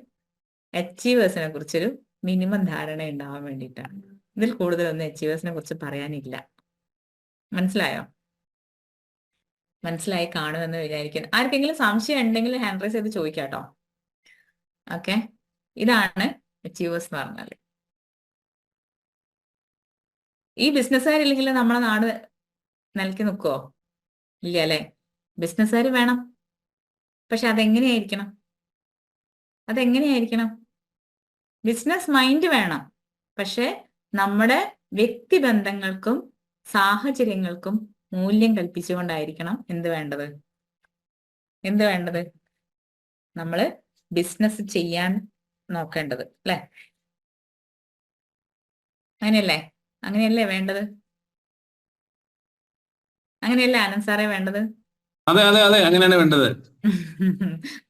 അച്ചീവേഴ്സിനെ കുറിച്ചൊരു മിനിമം ധാരണ ഉണ്ടാവാൻ വേണ്ടിയിട്ടാണ്. ഇതിൽ കൂടുതലൊന്നും അച്ചീവേഴ്സിനെ കുറിച്ച് പറയാനില്ല. മനസ്സിലായോ? മനസ്സിലായി കാണുമെന്ന് വിചാരിക്കുന്നു. ആർക്കെങ്കിലും സംശയം ഉണ്ടെങ്കിൽ ഹാൻഡ് റൈസ് ചെയ്ത് ചോദിക്കാട്ടോ. ഓക്കെ, ഇതാണ് അച്ചീവേഴ്സ് എന്ന് പറഞ്ഞാൽ. ഈ ബിസിനസ്സുകാരില്ലെങ്കിൽ നമ്മളെ നാട് നിലയ്ക്ക് നിൽക്കുവോ? ഇല്ല അല്ലെ? ബിസിനസ്സുകാർ വേണം. പക്ഷെ അതെങ്ങനെയായിരിക്കണം? ബിസിനസ് മൈൻഡ് വേണം. പക്ഷെ നമ്മുടെ വ്യക്തിബന്ധങ്ങൾക്കും സാഹചര്യങ്ങൾക്കും മൂല്യം കൽപ്പിച്ചുകൊണ്ടായിരിക്കണം എന്ത് വേണ്ടത്? നമ്മള് ബിസിനസ് ചെയ്യാൻ നോക്കേണ്ടത് അല്ലെ? അങ്ങനെയല്ലേ വേണ്ടത്? അങ്ങനെയല്ലേ ആനന്ദ് സാറേ വേണ്ടത്? അതെ അതെ അതെ, അങ്ങനെയാണ് വേണ്ടത്.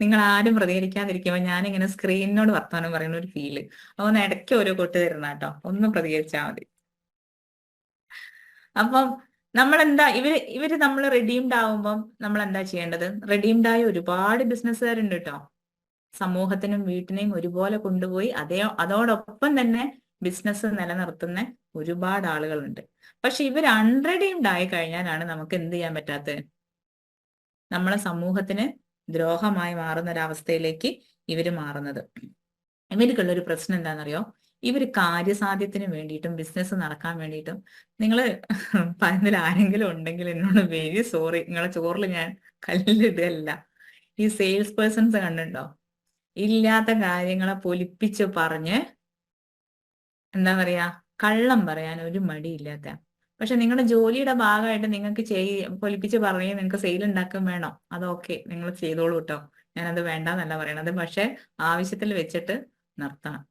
നിങ്ങൾ ആരും പ്രതികരിക്കാതിരിക്കുമ്പോൾ ഞാനിങ്ങനെ സ്ക്രീനിനോട് വർത്താനം പറയുന്ന ഒരു ഫീല്. അതൊന്ന് ഇടയ്ക്ക് ഓരോ കൊട്ട് തരുന്ന കേട്ടോ, ഒന്ന് പ്രതികരിച്ചാൽ മതി. അപ്പം നമ്മളെന്താ ഇവര് നമ്മൾ റെഡീംഡ് ആവുമ്പം നമ്മൾ എന്താ ചെയ്യേണ്ടത്? റെഡീംഡ് ആയ ഒരുപാട് ബിസിനസ്സുകാരുണ്ട് കേട്ടോ. സമൂഹത്തിനും വീട്ടിനെയും ഒരുപോലെ കൊണ്ടുപോയി അതോടൊപ്പം തന്നെ ബിസിനസ് നിലനിർത്തുന്ന ഒരുപാട് ആളുകളുണ്ട്. പക്ഷെ ഇവർ അൺറെഡീംഡ് ആയി കഴിഞ്ഞാലാണ് നമുക്ക് എന്ത് ചെയ്യാൻ പറ്റാത്തത്? നമ്മളെ സമൂഹത്തിന് ദ്രോഹമായി മാറുന്ന ഒരവസ്ഥയിലേക്ക് ഇവര് മാറുന്നത്. ഇവർക്കുള്ളൊരു പ്രശ്നം എന്താണെന്നറിയോ? ഇവർ കാര്യസാധ്യത്തിന് വേണ്ടിയിട്ടും ബിസിനസ് നടക്കാൻ വേണ്ടിയിട്ടും നിങ്ങൾ പറഞ്ഞതിൽ ആരെങ്കിലും ഉണ്ടെങ്കിൽ എന്നോട് വെരി സോറി, നിങ്ങളെ ചോറിൽ ഞാൻ കല്ലിടുകയല്ല. ഈ സെയിൽസ് പേഴ്സൺസ് കണ്ടുണ്ടോ, ഇല്ലാത്ത കാര്യങ്ങളെ പൊലിപ്പിച്ച് പറഞ്ഞ് എന്താ പറയാ, കള്ളം പറയാൻ ഒരു മടിയില്ലാത്ത. പക്ഷെ നിങ്ങളുടെ ജോലിയുടെ ഭാഗമായിട്ട് നിങ്ങൾക്ക് പൊലിപ്പിച്ച് പറഞ്ഞ് നിങ്ങൾക്ക് സെയിൽ ഉണ്ടാക്കാൻ വേണം, അതൊക്കെ നിങ്ങൾ ചെയ്തോളൂ കേട്ടോ. ഞാനത് വേണ്ടെന്നല്ല പറയണത്. പക്ഷെ ആവശ്യത്തിൽ വെച്ചിട്ട് നിർത്തണം.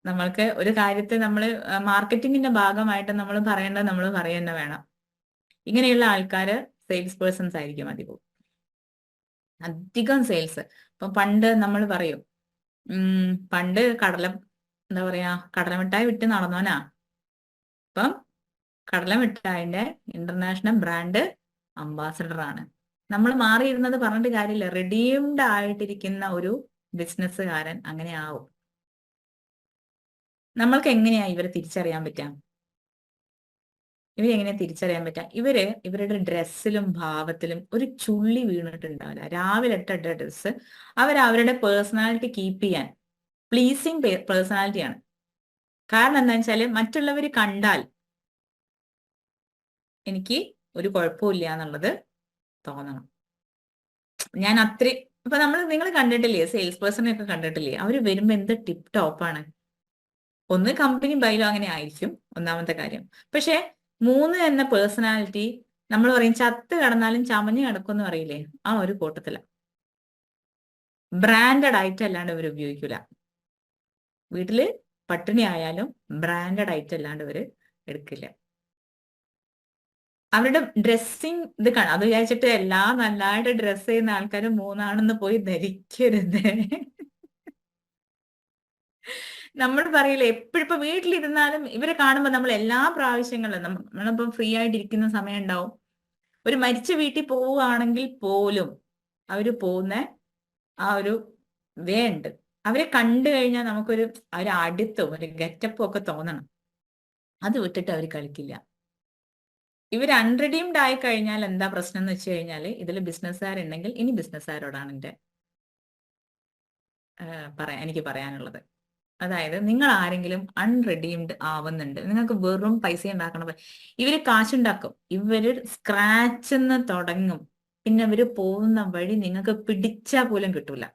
നമ്മൾക്ക് ഒരു കാര്യത്തെ നമ്മൾ മാർക്കറ്റിങ്ങിന്റെ ഭാഗമായിട്ട് നമ്മൾ പറയേണ്ടത് നമ്മൾ പറയുക വേണം. ഇങ്ങനെയുള്ള ആൾക്കാര് സെയിൽസ് പേഴ്സൺസ് ആയിരിക്കും അധികം സെയിൽസ്. ഇപ്പൊ പണ്ട് നമ്മൾ പറയും, പണ്ട് എന്താ പറയാ, കടലമിഠായി വിറ്റ് നടന്നോനാ ഇപ്പം കടലമിഠായിന്റെ ഇന്റർനാഷണൽ ബ്രാൻഡ് അംബാസഡർ ആണ്. നമ്മൾ മാറിയിരുന്നത് പറഞ്ഞിട്ട് കാര്യമില്ല. റെഡീംഡ് ആയിട്ടിരിക്കുന്ന ഒരു ബിസിനസ്സുകാരൻ അങ്ങനെ ആവും. നമ്മൾക്ക് എങ്ങനെയാ ഇവരെ തിരിച്ചറിയാൻ പറ്റാം? ഇവരെങ്ങനെയാ തിരിച്ചറിയാൻ പറ്റാം? ഇവരുടെ ഡ്രസ്സിലും ഭാവത്തിലും ഒരു ചുള്ളി വീണിട്ടുണ്ടാവില്ല. രാവിലെ ഇട്ട ഡ്രസ്സ് അവരുടെ പേഴ്സണാലിറ്റി കീപ്പ് ചെയ്യാൻ പ്ലീസിങ് പേഴ്സണാലിറ്റിയാണ്. കാരണം എന്താ വെച്ചാല് മറ്റുള്ളവർ കണ്ടാൽ എനിക്ക് ഒരു കുഴപ്പമില്ല എന്നുള്ളത് തോന്നണം. ഞാൻ അത്രയും ഇപ്പൊ നിങ്ങൾ കണ്ടിട്ടില്ലേ, സെയിൽസ് പേഴ്സണെ ഒക്കെ കണ്ടിട്ടില്ലേ, അവര് വരുമ്പോ എന്ത് ടിപ്പ് ടോപ്പാണ്. ഒന്ന് കമ്പനി ബൈലോ അങ്ങനെ ആയിരിക്കും ഒന്നാമത്തെ കാര്യം. പക്ഷെ 3 എന്ന പേഴ്സണാലിറ്റി നമ്മൾ പറയും ചത്ത് കിടന്നാലും ചമഞ്ഞ് കിടക്കുമെന്ന് പറയില്ലേ, ആ ഒരു കൂട്ടത്തില. ബ്രാൻഡഡ് ഐറ്റം അല്ലാണ്ട് ഇവർ ഉപയോഗിക്കൂല. വീട്ടില് പട്ടിണി ആയാലും ബ്രാൻഡഡ് ഐറ്റം അല്ലാണ്ട് ഇവര് എടുക്കില്ല. അവരുടെ ഡ്രസ്സിങ് ഇത് കാണാം. അത് വിചാരിച്ചിട്ട് എല്ലാം നല്ലതായിട്ട് ഡ്രസ്സ് ചെയ്യുന്ന ആൾക്കാർ 3 പോയി ധരിക്കരുത്. നമ്മൾ പറയില്ലേ, എപ്പോഴും ഇപ്പൊ വീട്ടിലിരുന്നാലും ഇവരെ കാണുമ്പോൾ നമ്മൾ എല്ലാ പ്രാവശ്യങ്ങളിലും നമ്മളിപ്പം ഫ്രീ ആയിട്ടിരിക്കുന്ന സമയം ഉണ്ടാവും. ഒരു മരിച്ച വീട്ടിൽ പോവുകയാണെങ്കിൽ പോലും അവര് പോകുന്ന ആ ഒരു വേ ഉണ്ട്. അവരെ കണ്ടു കഴിഞ്ഞാൽ നമുക്കൊരു അടുത്തും ഒരു ഗെറ്റപ്പും ഒക്കെ തോന്നണം. അത് വിട്ടിട്ട് അവർ കളിക്കില്ല. ഇവർ അൺറിഡീംഡ് ആയി കഴിഞ്ഞാൽ എന്താ പ്രശ്നം എന്ന് വെച്ച് കഴിഞ്ഞാൽ, ഇതിൽ ബിസിനസ്സുകാരുണ്ടെങ്കിൽ ഇനി ബിസിനസ്സുകാരോടാണ് എനിക്ക് പറയാനുള്ളത്. അതായത് നിങ്ങൾ ആരെങ്കിലും അൺറിഡീംഡ് ആവുന്നുണ്ട്, നിങ്ങൾക്ക് വെറും പൈസ ഉണ്ടാക്കണം. ഇവര് കാശുണ്ടാക്കും, ഇവര് സ്ക്രാച്ച് തുടങ്ങും, പിന്നെ ഇവര് പോകുന്ന വഴി നിങ്ങൾക്ക് പിടിച്ചാൽ പോലും കിട്ടൂല.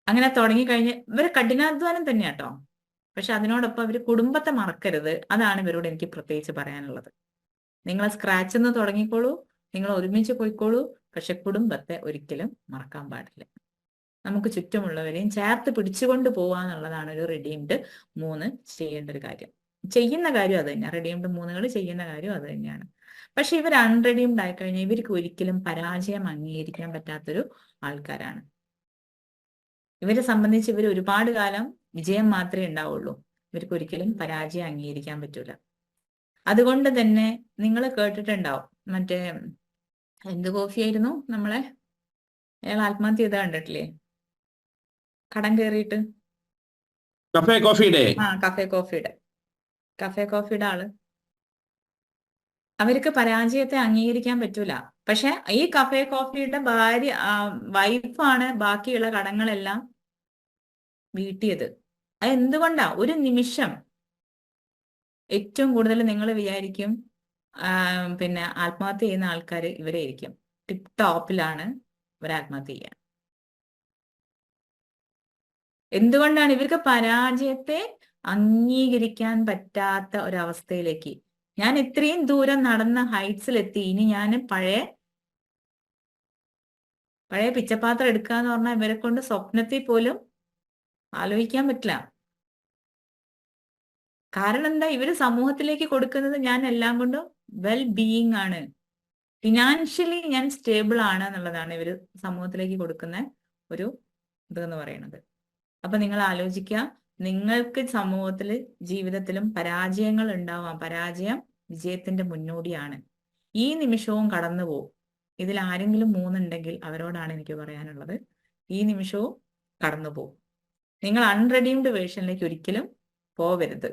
അങ്ങനെ തുടങ്ങിക്കഴിഞ്ഞ് ഇവര് കഠിനാധ്വാനം തന്നെയാട്ടോ. പക്ഷെ അതിനോടൊപ്പം അവര് കുടുംബത്തെ മറക്കരുത്. അതാണ് ഇവരോട് എനിക്ക് പ്രത്യേകിച്ച് പറയാനുള്ളത്. നിങ്ങൾ സ്ക്രാച്ച് തുടങ്ങിക്കോളൂ, നിങ്ങൾ ഒരുമിച്ച് പോയിക്കോളൂ, പക്ഷെ കുടുംബത്തെ ഒരിക്കലും മറക്കാൻ പാടില്ല. നമുക്ക് ചുറ്റുമുള്ളവരെയും ചേർത്ത് പിടിച്ചുകൊണ്ട് പോവാന്നുള്ളതാണ് ഒരു റെഡീംഡ് 3 ചെയ്യേണ്ട ഒരു കാര്യം. ചെയ്യുന്ന കാര്യം അത് തന്നെയാണ്. റെഡീംഡ് 3 ചെയ്യുന്ന കാര്യം അത് തന്നെയാണ്. പക്ഷെ ഇവർ അൺറെഡീംഡ് ആയിക്കഴിഞ്ഞാൽ ഇവർക്ക് ഒരിക്കലും പരാജയം അംഗീകരിക്കാൻ പറ്റാത്തൊരു ആൾക്കാരാണ്. ഇവരെ സംബന്ധിച്ച് ഇവർ ഒരുപാട് കാലം വിജയം മാത്രമേ ഉണ്ടാവുള്ളൂ. ഇവർക്ക് ഒരിക്കലും പരാജയം അംഗീകരിക്കാൻ പറ്റൂല. അതുകൊണ്ട് തന്നെ നിങ്ങൾ കേട്ടിട്ടുണ്ടാവും, മറ്റേ എന്ത് കോഫിയായിരുന്നു നമ്മളെ അയാൾ ആത്മഹത്യ ചെയ്താ കണ്ടിട്ടില്ലേ, കടം കയറിയിട്ട്? കഫേ കോഫിയുടെ കഫേ കോഫിയുടെ ആള്. അവർക്ക് പരാജയത്തെ അംഗീകരിക്കാൻ പറ്റൂല. പക്ഷെ ഈ കഫേ കോഫിയുടെ വൈഫാണ് ബാക്കിയുള്ള കടങ്ങളെല്ലാം വീട്ടിയത്. അത് എന്തുകൊണ്ടാ? ഒരു നിമിഷം ഏറ്റവും കൂടുതൽ നിങ്ങൾ വിചാരിക്കും പിന്നെ ആത്മഹത്യ ചെയ്യുന്ന ആൾക്കാർ ഇവരെ ആയിരിക്കും. ടിപ്പ് ടോപ്പിലാണ് ഇവർ ആത്മഹത്യ ചെയ്യുക. എന്തുകൊണ്ടാണ്? ഇവർക്ക് പരാജയത്തെ അംഗീകരിക്കാൻ പറ്റാത്ത ഒരവസ്ഥയിലേക്ക്. ഞാൻ ഇത്രയും ദൂരം നടന്ന ഹൈറ്റ്സിലെത്തി, ഇനി ഞാൻ പഴയ പിച്ചപ്പാത്രം എടുക്കാന്ന് പറഞ്ഞാൽ ഇവരെ കൊണ്ട് സ്വപ്നത്തിൽ പോലും ആലോചിക്കാൻ പറ്റില്ല. കാരണം എന്താ? ഇവര് സമൂഹത്തിലേക്ക് കൊടുക്കുന്നത് ഞാൻ എല്ലാം കൊണ്ടും വെൽ ബീയിങ് ആണ്, ഫിനാൻഷ്യലി ഞാൻ സ്റ്റേബിൾ ആണ് എന്നുള്ളതാണ് ഇവര് സമൂഹത്തിലേക്ക് കൊടുക്കുന്ന ഒരു ഇതെന്ന് പറയുന്നത്. അപ്പൊ നിങ്ങൾ ആലോചിക്കുക, നിങ്ങൾക്ക് സമൂഹത്തിൽ ജീവിതത്തിലും പരാജയങ്ങൾ ഉണ്ടാവാം. പരാജയം വിജയത്തിന്റെ മുന്നോടിയാണ്. ഈ നിമിഷവും കടന്നു പോകും. ഇതിൽ ആരെങ്കിലും 3 ഉണ്ടെങ്കിൽ അവരോടാണ് എനിക്ക് പറയാനുള്ളത്, ഈ നിമിഷവും കടന്നു പോകും. നിങ്ങൾ അൺറെഡീംഡ് വേർഷനിലേക്ക് ഒരിക്കലും പോവരുത്.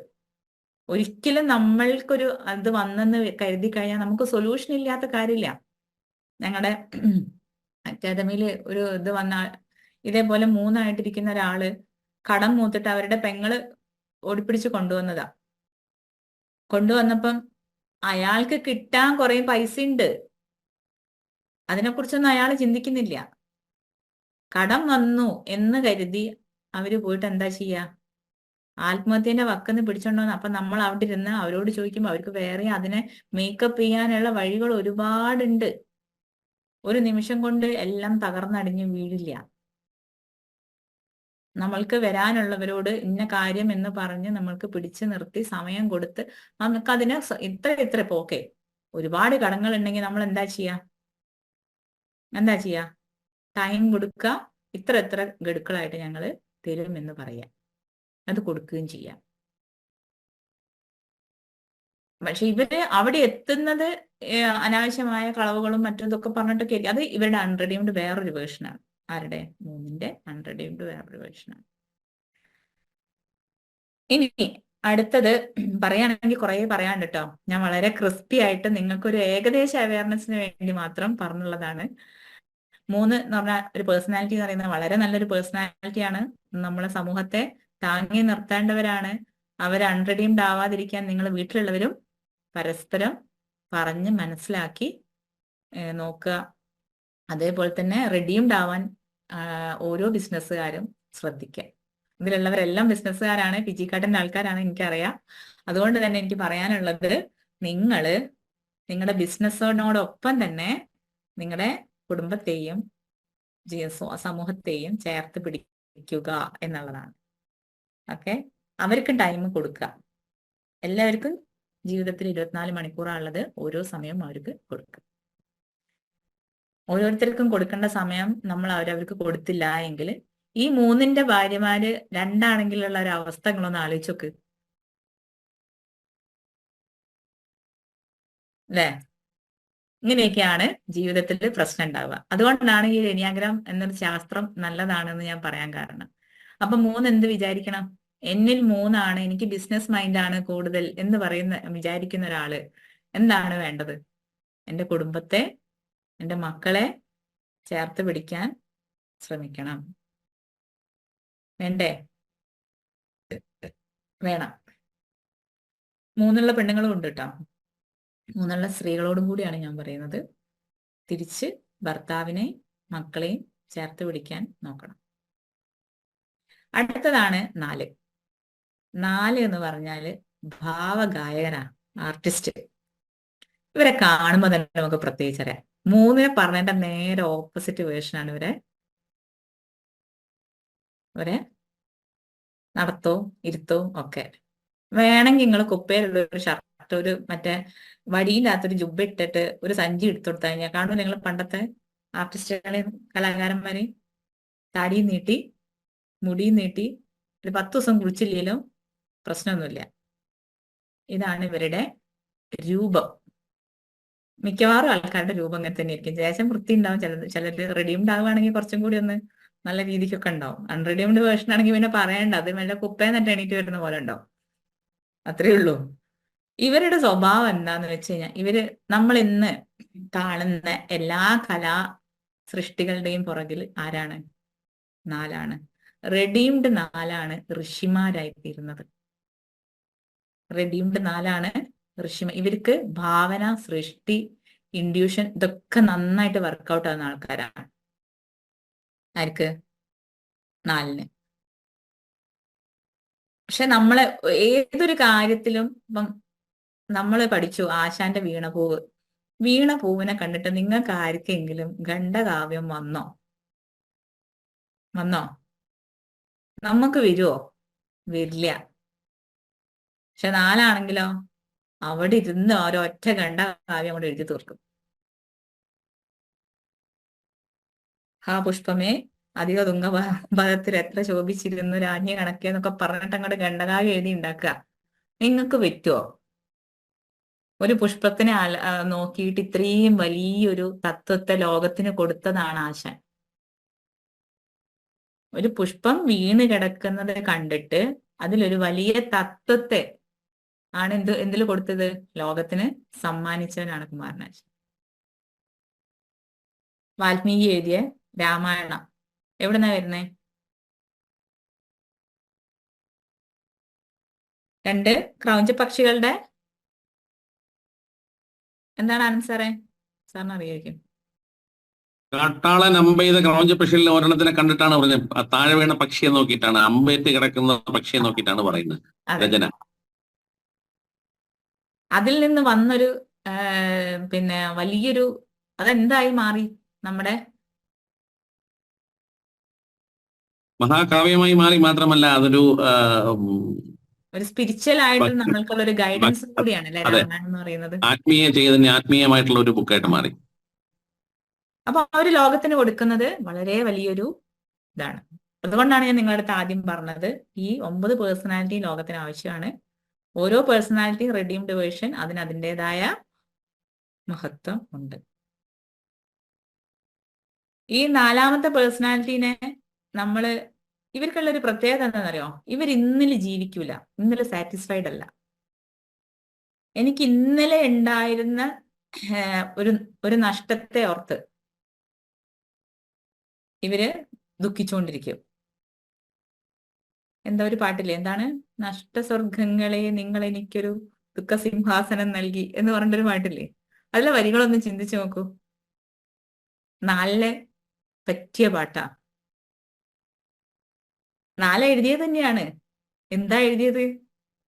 ഒരിക്കലും നമ്മൾക്കൊരു അത് വന്നെന്ന് കരുതി കഴിഞ്ഞാൽ നമുക്ക് സൊല്യൂഷൻ ഇല്ലാത്ത കാര്യമില്ല. ഞങ്ങളുടെ അക്കാദമിയിൽ ഒരു ഇത് വന്ന ഇതേപോലെ 3 ആയിട്ടിരിക്കുന്ന ഒരാള് കടം മൂത്തിട്ട് അവരുടെ പെങ്ങള് ഓടിപ്പിടിച്ച് കൊണ്ടുവന്നതാ. കൊണ്ടുവന്നപ്പം അയാൾക്ക് കിട്ടാൻ കുറെ പൈസ ഉണ്ട്, അതിനെക്കുറിച്ചൊന്നും അയാൾ ചിന്തിക്കുന്നില്ല. കടം വന്നു എന്ന് കരുതി അവര് പോയിട്ട് എന്താ ചെയ്യാ, ആത്മഹത്യന്റെ വക്കെന്ന് പിടിച്ചോണ്ടോന്ന്. അപ്പൊ നമ്മൾ അവിടെ ഇരുന്ന് അവരോട് ചോദിക്കുമ്പോൾ അവർക്ക് വേറെ അതിനെ മേക്കപ്പ് ചെയ്യാനുള്ള വഴികൾ ഒരുപാടുണ്ട്. ഒരു നിമിഷം കൊണ്ട് എല്ലാം തകർന്നടിഞ്ഞ് വീഴില്ല. നമ്മൾക്ക് വരാനുള്ളവരോട് ഇന്ന കാര്യം എന്ന് പറഞ്ഞ് നമ്മൾക്ക് പിടിച്ചു നിർത്തി സമയം കൊടുത്ത് നമുക്കതിന് ഇത്ര പോക്കെ ഒരുപാട് കടങ്ങൾ ഉണ്ടെങ്കിൽ നമ്മൾ എന്താ ചെയ്യാ ടൈം കൊടുക്കുക, ഇത്ര ഗഡുക്കളായിട്ട് ഞങ്ങൾ തരുമെന്ന് പറയാം, അത് കൊടുക്കുകയും ചെയ്യാം. പക്ഷെ ഇവര് അവിടെ എത്തുന്നത് അനാവശ്യമായ കളവുകളും മറ്റൊക്കെ പറഞ്ഞിട്ടൊക്കെ ആയിരിക്കും. അത് ഇവരുടെ അൺറെഡീംഡ് വേറൊരു വേർഷനാണ്. ആരുടെ? മൂന്നിന്റെ അൺറെഡീംഡ് വേറൊരു വേർഷനാണ്. ഇനി അടുത്തത് പറയുകയാണെങ്കിൽ കുറെ പറയാണ്ട് കേട്ടോ. ഞാൻ വളരെ ക്രിസ്പി ആയിട്ട് നിങ്ങൾക്കൊരു ഏകദേശ അവയർനെസ്സിന് വേണ്ടി മാത്രം പറഞ്ഞുള്ളതാണ്. 3 എന്ന് പറഞ്ഞാൽ ഒരു പേഴ്സണാലിറ്റി എന്ന് പറയുന്നത് വളരെ നല്ലൊരു പേഴ്സണാലിറ്റിയാണ്. നമ്മളെ സമൂഹത്തെ താങ്ങി നിർത്തേണ്ടവരാണ്. അവർ അൺറെഡീംഡ് ആവാതിരിക്കാൻ നിങ്ങൾ വീട്ടിലുള്ളവരും പരസ്പരം പറഞ്ഞ് മനസ്സിലാക്കി നോക്കുക. അതേപോലെ തന്നെ റെഡീംഡ് ആവാൻ ഓരോ ബിസിനസ്സുകാരും ശ്രദ്ധിക്കുക. ഇതിലുള്ളവരെല്ലാം ബിസിനസ്സുകാരാണ്, പിജിക്കാട്ടിന്റെ ആൾക്കാരാണ്, എനിക്കറിയാം. അതുകൊണ്ട് തന്നെ എനിക്ക് പറയാനുള്ളത്, നിങ്ങളുടെ ബിസിനസ്സിനോടൊപ്പം തന്നെ നിങ്ങളുടെ കുടുംബത്തെയും സമൂഹത്തെയും ചേർത്ത് പിടിക്കുക എന്നുള്ളതാണ്. ഓക്കെ, അവർക്ക് ടൈം കൊടുക്കുക. എല്ലാവർക്കും ജീവിതത്തിൽ 24 മണിക്കൂറാണുള്ളത്. ഓരോ സമയം അവർക്ക് കൊടുക്കുക. ഓരോരുത്തർക്കും കൊടുക്കേണ്ട സമയം നമ്മൾ അവരവർക്ക് കൊടുത്തില്ല എങ്കിൽ ഈ 3ന്റെ ഭാര്യമാര് 2 ആണെങ്കിലുള്ള ഒരു അവസ്ഥകളൊന്ന് ആലോചിച്ച് നോക്ക് അല്ലേ? ഇങ്ങനെയൊക്കെയാണ് ജീവിതത്തിൽ പ്രശ്നം ഉണ്ടാവുക. അതുകൊണ്ടാണ് ഈ എനിയാഗ്രാം എന്നൊരു ശാസ്ത്രം നല്ലതാണെന്ന് ഞാൻ പറയാൻ കാരണം. അപ്പൊ 3 എന്ത് വിചാരിക്കണം? എന്നിൽ 3 ആണ്, എനിക്ക് ബിസിനസ് മൈൻഡാണ് കൂടുതൽ എന്ന് വിചാരിക്കുന്ന ഒരാള് എന്താണ് വേണ്ടത്? എൻ്റെ കുടുംബത്തെ, എൻ്റെ മക്കളെ ചേർത്ത് പിടിക്കാൻ ശ്രമിക്കണം. വേണ്ടേ? വേണം. 3 പെണ്ണുങ്ങളും ഉണ്ട് കേട്ടോ. 3 സ്ത്രീകളോടും കൂടിയാണ് ഞാൻ പറയുന്നത്. തിരിച്ച് ഭർത്താവിനെയും മക്കളെയും ചേർത്ത് പിടിക്കാൻ നോക്കണം. അടുത്തതാണ് 4. 4 എന്ന് പറഞ്ഞാല് ഭാവഗായകനാണ്, ആർട്ടിസ്റ്റ്. ഇവരെ കാണുമ്പോൾ തന്നെ നമുക്ക് പ്രത്യേകിച്ച് അറിയാം. 3 പറഞ്ഞതിന്റെ നേരെ ഓപ്പോസിറ്റ് വേർഷനാണ് ഇവരെ നടത്തവും ഇരുത്തവും ഒക്കെ. വേണമെങ്കിൽ നിങ്ങൾ കുപ്പയിലുള്ള ഒരു ഷർട്ട്, ഒരു മറ്റേ വടിയില്ലാത്തൊരു ജുബ്ബ ഇട്ടിട്ട് ഒരു സഞ്ചി എടുത്തു കൊടുത്തു കഴിഞ്ഞാൽ കാണും നിങ്ങൾ പണ്ടത്തെ ആർട്ടിസ്റ്റുകളെയും കലാകാരന്മാരെയും താടിയും നീട്ടി മുടിയും നീട്ടി ഒരു 10 ദിവസം കുളിച്ചില്ലെങ്കിലും പ്രശ്നമൊന്നുമില്ല. ഇതാണ് ഇവരുടെ രൂപം. മിക്കവാറും ആൾക്കാരുടെ രൂപം അങ്ങനെ തന്നെ ആയിരിക്കും. ശേഷം വൃത്തി ഉണ്ടാവും. ചിലര് റെഡീംഡ് ആവുകയാണെങ്കിൽ കുറച്ചും കൂടി ഒന്ന് നല്ല രീതിക്കൊക്കെ ഉണ്ടാവും. അൺറെഡീംഡ് വേർഷൻ ആണെങ്കിൽ പിന്നെ പറയണ്ട, അത് വല്ല കുപ്പയെന്നിട്ട് എണീറ്റ് വരുന്ന പോലെ ഉണ്ടാവും. അത്രേ ഉള്ളൂ. ഇവരുടെ സ്വഭാവം എന്താന്ന് വെച്ച് കഴിഞ്ഞാൽ നമ്മൾ ഇന്ന് കാണുന്ന എല്ലാ കലാ സൃഷ്ടികളുടെയും പുറകിൽ ആരാണ്? 4 റെഡീംഡ് 4 ഋഷിമാരായി തീരുന്നത്. റെഡീംഡ് 4 ഋഷിമാർ. ഇവർക്ക് ഭാവന, സൃഷ്ടി, ഇൻഡ്യൂഷൻ ഇതൊക്കെ നന്നായിട്ട് വർക്കൗട്ട് ആവുന്ന ആൾക്കാരാണ്. ആർക്ക്? 4. പക്ഷെ നമ്മളെ ഏതൊരു കാര്യത്തിലും ഇപ്പം നമ്മൾ പഠിച്ചു ആശാന്റെ വീണപൂവിനെ കണ്ടിട്ട് നിങ്ങൾക്ക് ആർക്കെങ്കിലും ഖണ്ഡകാവ്യം വന്നോ? നമുക്ക് വരുമോ? വരില്ല. പക്ഷെ 4 അവിടെ ഇരുന്ന് ഒരൊറ്റ ഖണ്ഡകാവ്യം കൊണ്ട് എഴുതി തീർക്കും. ഹാ പുഷ്പമേ, അധിക തുംഗപദത്തിൽ എത്ര ശോഭിച്ചിരുന്നു രാജ്ഞി കണക്കേന്നൊക്കെ പറഞ്ഞിട്ട് അങ്ങോട്ട് ഖണ്ഡകാവ്യം എഴുതി ഉണ്ടാക്കുക. നിങ്ങൾക്ക് പറ്റുമോ? ഒരു പുഷ്പത്തിനെ നോക്കിയിട്ട് ഇത്രയും വലിയൊരു തത്വത്തെ ലോകത്തിന് കൊടുത്തതാണ് ആശാൻ. ഒരു പുഷ്പം വീണ് കിടക്കുന്നത് കണ്ടിട്ട് അതിലൊരു വലിയ തത്വത്തെ ആണ് എന്തിൽ കൊടുത്തത്? ലോകത്തിന് സമ്മാനിച്ചവനാണ് കുമാരനാശാൻ. വാൽമീകി എഴുതിയ രാമായണം എവിടുന്നാ വരുന്നേ? 2 ക്രൗഞ്ച് പക്ഷികളുടെ എന്താണ് ആനന്ദ് സാറേ? സാറിന് അറിയായിരിക്കും. കാട്ടാളൻ അമ്പെയ്ത ക്രൗഞ്ച പക്ഷികളിൽ ഒരെണ്ണത്തിനെ കണ്ടിട്ടാണ് പറഞ്ഞത്. താഴെ വീണ പക്ഷിയെ നോക്കിയിട്ടാണ്, അമ്പേറ്റ് കിടക്കുന്ന പക്ഷിയെ നോക്കിയിട്ടാണ് പറയുന്നത് അതെ, രചന. അതിൽ നിന്ന് വന്നൊരു പിന്നെ വലിയൊരു അതെന്തായി മാറി നമ്മുടെ മഹാകാവ്യമായി മാറി. മാത്രമല്ല അതൊരു ഒരു സ്പിരിച്വൽ ആയിട്ട് ഭക്തി നമ്മൾക്കുള്ള ഒരു ഗൈഡൻസ് ഭക്തി- കൂടിയാണ് അല്ലെ അതെ, രാമായണം എന്ന് പറയുന്നത്. ആത്മീയ ചൈതന്യം, ആത്മീയമായിട്ടുള്ള ഒരു ബുക്കായിട്ട് മാറി. അപ്പൊ ആ ഒരു ലോകത്തിന് കൊടുക്കുന്നത് വളരെ വലിയൊരു ഇതാണ്. അതുകൊണ്ടാണ് ഞാൻ നിങ്ങളുടെ അടുത്ത് ആദ്യം പറഞ്ഞത് ഈ 9 പേഴ്സണാലിറ്റി ലോകത്തിന് ആവശ്യമാണ്. ഓരോ പേഴ്സണാലിറ്റി റെഡീംഡ് വേർഷൻ അതിന് അതിൻ്റെതായ മഹത്വം ഉണ്ട്. ഈ 4ാമത്തെ പേഴ്സണാലിറ്റീനെ നമ്മള് ഇവർക്കുള്ള ഒരു പ്രത്യേകത എന്താണെന്നറിയോ? ഇവർ ഇന്നലെ ജീവിക്കൂല, ഇന്നലെ സാറ്റിസ്ഫൈഡ് അല്ല. എനിക്ക് ഇന്നലെ ഉണ്ടായിരുന്ന ഒരു ഒരു നഷ്ടത്തെ ഓർത്ത് ഇവര് ദുഃഖിച്ചുകൊണ്ടിരിക്കും. എന്താ ഒരു പാട്ടില്ലേ, എന്താണ് നഷ്ടസ്വർഗങ്ങളെ നിങ്ങൾ എനിക്കൊരു ദുഃഖസിംഹാസനം നൽകി എന്ന് പറഞ്ഞിട്ടൊരു പാട്ടില്ലേ? അതിലെ വരികളൊന്നും ചിന്തിച്ചു നോക്കൂ. നാലിലെ പറ്റിയ പാട്ടാ. നാല എഴുതിയത് തന്നെയാണ്. എന്താ എഴുതിയത്?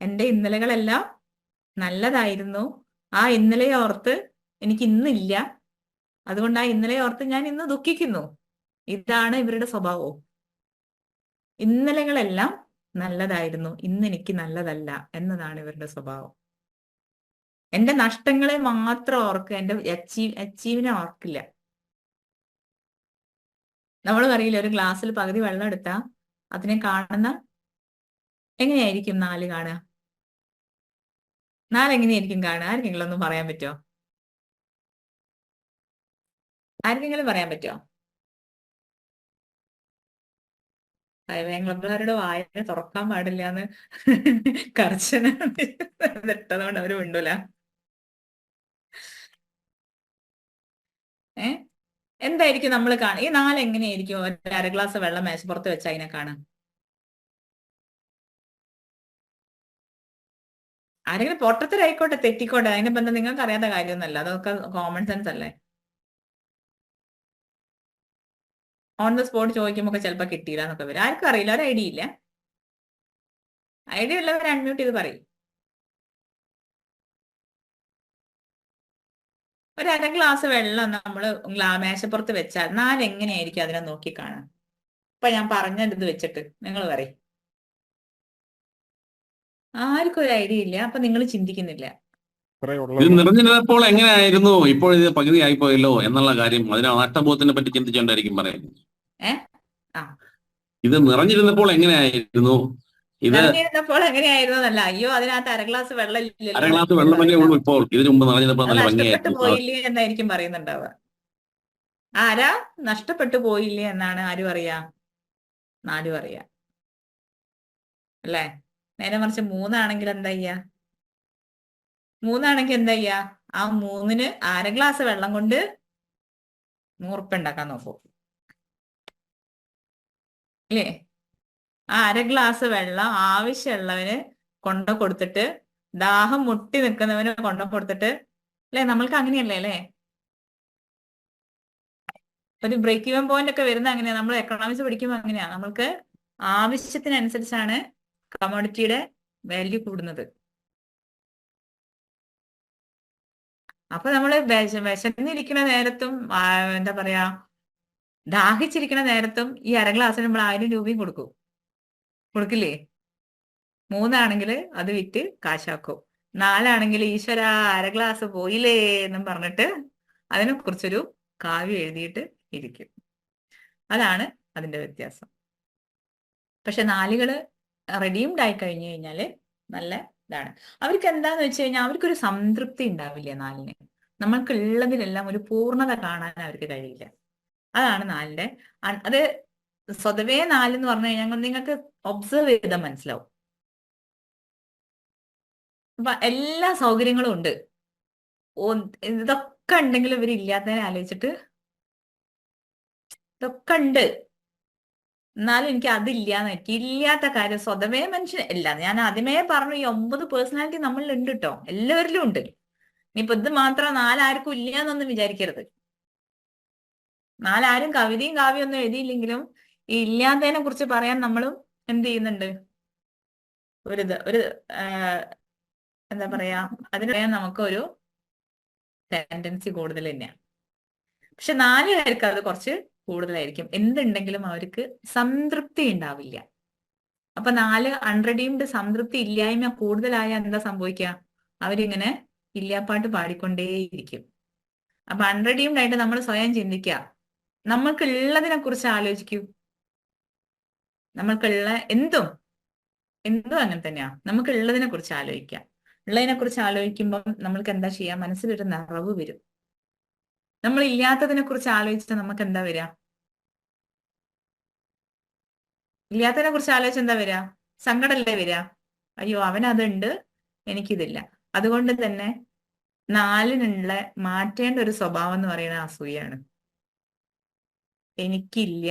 എൻ്റെ ഇന്നലകളെല്ലാം നല്ലതായിരുന്നു, ആ ഇന്നലെ ഓർത്ത് എനിക്ക് ഇന്നില്ല, അതുകൊണ്ട് ആ ഇന്നലെ ഓർത്ത് ഞാൻ ഇന്ന് ദുഃഖിക്കുന്നു. ഇതാണ് ഇവരുടെ സ്വഭാവവും. ഇന്നലകളെല്ലാം നല്ലതായിരുന്നു, ഇന്ന് എനിക്ക് നല്ലതല്ല എന്നതാണ് ഇവരുടെ സ്വഭാവം. എന്റെ നഷ്ടങ്ങളെ മാത്രം ഓർക്കുക, എന്റെ അച്ചീവിനെ ഓർക്കില്ല. നമ്മൾ പറയില്ല, ഒരു ഗ്ലാസ്സിൽ പകുതി വെള്ളം എടുത്താ അതിനെ കാണുന്ന എങ്ങനെയായിരിക്കും 4 കാണുക? 4 എങ്ങനെയായിരിക്കും കാണുക? ആർക്കെങ്കിലും ഒന്നും പറയാൻ പറ്റുമോ? ആർക്കെങ്കിലും പറയാൻ പറ്റുമോ? ക്ലബ്ബുകാരുടെ വായന തുറക്കാൻ പാടില്ല എന്ന് കർശന ഇട്ടതുകൊണ്ട് അവര് മിണ്ടൂല. എന്തായിരിക്കും നമ്മൾ കാണുക? ഈ 4 എങ്ങനെയായിരിക്കും ഒരു 1/2 ഗ്ലാസ് വെള്ളം മേശപ്പുറത്ത് വെച്ച് അതിനെ കാണാം? ആരെങ്കിലും പൊട്ടത്തരായിക്കോട്ടെ, തെറ്റിക്കോട്ടെ, അതിനെ ബന്ധം നിങ്ങൾക്ക് അറിയാത്ത കാര്യമൊന്നുമല്ല, അതൊക്കെ കോമൺ സെൻസ് അല്ലേ. ഓൺ ദ സ്പോട്ട് ചോദിക്കുമ്പോ ഒക്കെ ചിലപ്പോൾ കിട്ടിയില്ല എന്നൊക്കെ വരും. ആർക്കും അറിയില്ല, ഒരു ഐഡിയ ഇല്ല. ഐഡിയ ഉള്ളവർ അൺമ്യൂട്ട് ചെയ്ത് പറയും. ഒരു 1/2 ഗ്ലാസ് വെള്ളം നമ്മൾ മേശപ്പുറത്ത് വെച്ചാൽ 4 എങ്ങനെയായിരിക്കും അതിനെ നോക്കി കാണാൻ? ഇപ്പൊ ഞാൻ പറഞ്ഞത് വെച്ചിട്ട് നിങ്ങൾ പറയും. ആർക്കും ഒരു ഐഡിയ ഇല്ല. അപ്പൊ നിങ്ങൾ ചിന്തിക്കുന്നില്ല. ഇത് നിറഞ്ഞിരുന്നപ്പോൾ എങ്ങനെയായിരുന്നു, ഇപ്പോൾ ഇത് പകുതി ആയിപ്പോയല്ലോ എന്നുള്ള കാര്യം, അതിന് നഷ്ടബോധത്തിനെ പറ്റി ചിന്തിച്ചുകൊണ്ടായിരിക്കും പറയുന്നത്. ഇത് നിറഞ്ഞിരുന്നപ്പോൾ എങ്ങനെയായിരുന്നു, ഇത് നിറഞ്ഞിരുന്നപ്പോൾ എങ്ങനെയായിരുന്നു എന്നല്ല, അയ്യോ അതിനകത്ത് 1/2 ഗ്ലാസ് വെള്ളം 1/2 ഗ്ലാസ് വെള്ളമല്ലേ ഉള്ളൂ ഇപ്പോൾ, ഇതിനു മുമ്പ് നിറഞ്ഞിരുന്നപ്പോൾ നല്ല നഷ്ടപ്പെട്ടു ഭംഗിയായിരുന്നു. പോയില്ലേ എന്നായിരിക്കും പറയുന്നുണ്ടാവുക. ആരാ നഷ്ടപ്പെട്ടു പോയില്ലേ എന്നാണ് ആര് പറയാ? 4 പറയാ അല്ലേ? നേരെ മറിച്ച് 3 ആണെങ്കിൽ എന്താ ചെയ്യാ? 3 ആണെങ്കിൽ എന്താ ചെയ്യാ? ആ 3-ന് 1/2 ഗ്ലാസ് വെള്ളം കൊണ്ട് 100 ഉറുപ്പിക ഉണ്ടാക്കാൻ നോക്കൂ ഇല്ലേ? ആ 1/2 ഗ്ലാസ് വെള്ളം ആവശ്യമുള്ളവന് കൊണ്ടു കൊടുത്തിട്ട്, ദാഹം മുട്ടി നിൽക്കുന്നവന് കൊണ്ടു കൊടുത്തിട്ട്, അല്ലെ? നമ്മൾക്ക് അങ്ങനെയല്ലേ അല്ലേ? ഒരു ബ്രേക്ക് ഈവൻ പോയിന്റ് ഒക്കെ വരുന്ന അങ്ങനെയാ. നമ്മൾ എക്കണോമിക്സ് പഠിക്കുമ്പോൾ അങ്ങനെയാ. നമ്മൾക്ക് ആവശ്യത്തിനനുസരിച്ചാണ് കമ്മോഡിറ്റിയുടെ വാല്യൂ കൂടുന്നത്. അപ്പൊ നമ്മൾ വിശന്നിരിക്കുന്ന നേരത്തും എന്താ പറയാ, ദാഹിച്ചിരിക്കുന്ന നേരത്തും ഈ 1/2 ഗ്ലാസ്സിന് നമ്മൾ 1000 രൂപയും കൊടുക്കില്ലേ? 3 ആണെങ്കിൽ അത് വിറ്റ് കാശാക്കും. 4 ആണെങ്കിൽ ഈശ്വര 1/2 ഗ്ലാസ് പോയില്ലേ എന്നും പറഞ്ഞിട്ട് അതിനെ കുറിച്ചൊരു കാവ്യം എഴുതിയിട്ട് ഇരിക്കും. അതാണ് അതിന്റെ വ്യത്യാസം. പക്ഷെ 4 റെഡീംഡ് ആയി കഴിഞ്ഞു കഴിഞ്ഞാല് നല്ല ഇതാണ്. അവർക്ക് എന്താന്ന് വെച്ച് കഴിഞ്ഞാൽ അവർക്കൊരു സംതൃപ്തി ഉണ്ടാവില്ല. 4-ന് നമ്മൾക്ക് ഉള്ളതിലെല്ലാം ഒരു പൂർണ്ണത കാണാൻ അവർക്ക് കഴിയില്ല. അതാണ് 4-ന്റെ അത് സ്വതവേ 4 എന്ന് പറഞ്ഞു കഴിഞ്ഞാൽ നിങ്ങൾക്ക് ഒബ്സർവ് ചെയ്താൽ മനസ്സിലാവും. അപ്പൊ എല്ലാ സൗകര്യങ്ങളും ഉണ്ട്. ഇതൊക്കെ ഉണ്ടെങ്കിലും ഇവരില്ലാത്തതിനെ ആലോചിച്ചിട്ട് ഇതൊക്കെ ഉണ്ട്, എന്നാലും എനിക്ക് അതില്ലാന്ന് എനിക്ക് ഇല്ലാത്ത കാര്യം സ്വതവേ മനുഷ്യൻ ഇല്ല. ഞാൻ ആദ്യമേ പറഞ്ഞു ഈ 9 പേഴ്സണാലിറ്റി നമ്മളിൽ ഉണ്ട് കേട്ടോ, എല്ലാവരിലും ഉണ്ട്. ഇനിയിപ്പോ ഇത് മാത്രം 4 ആർക്കും ഇല്ല എന്നൊന്നും വിചാരിക്കരുത്. 4 ആരും കവിതയും കാവ്യം ഒന്നും എഴുതിയില്ലെങ്കിലും ഈ ഇല്ലാത്തതിനെ കുറിച്ച് പറയാൻ നമ്മളും എന്ത് ചെയ്യുന്നുണ്ട്, ഒരു എന്താ പറയാ, അതിന് പറയാൻ നമുക്കൊരു ടെൻഡൻസി കൂടുതൽ തന്നെയാണ്. പക്ഷെ 4 പേർക്ക് അത് കുറച്ച് കൂടുതലായിരിക്കും. എന്തുണ്ടെങ്കിലും അവർക്ക് സംതൃപ്തി ഉണ്ടാവില്ല. അപ്പൊ 4 അൺറെഡീംഡ് സംതൃപ്തി ഇല്ലായ്മ കൂടുതലായ എന്താ സംഭവിക്കുക, അവരിങ്ങനെ ഇല്ലാപ്പാട്ട് പാടിക്കൊണ്ടേയിരിക്കും. അപ്പൊ അൺറെഡീംഡ് ആയിട്ട് നമ്മൾ സ്വയം ചിന്തിക്കുക, നമ്മൾക്കുള്ളതിനെ കുറിച്ച് ആലോചിക്കൂ. നമ്മൾക്കുള്ള എന്തും അങ്ങനെ തന്നെയാ, നമുക്കുള്ളതിനെ കുറിച്ച് ആലോചിക്കാം. ഉള്ളതിനെ കുറിച്ച് ആലോചിക്കുമ്പോൾ നമ്മൾക്ക് എന്താ ചെയ്യാ, മനസ്സിലൊരു നിറവ് വരും. നമ്മൾ ഇല്ലാത്തതിനെ കുറിച്ച് ആലോചിച്ചിട്ട് നമുക്ക് എന്താ വരിക, ഇല്ലാത്തതിനെ കുറിച്ച് ആലോചിച്ച് എന്താ വരിക, സങ്കടമല്ലേ വരിക. അയ്യോ അവനതുണ്ട് എനിക്കിതില്ല. അതുകൊണ്ട് തന്നെ 4 മാറ്റേണ്ട ഒരു സ്വഭാവം എന്ന് പറയുന്നത് അസൂയാണ്. എനിക്കില്ല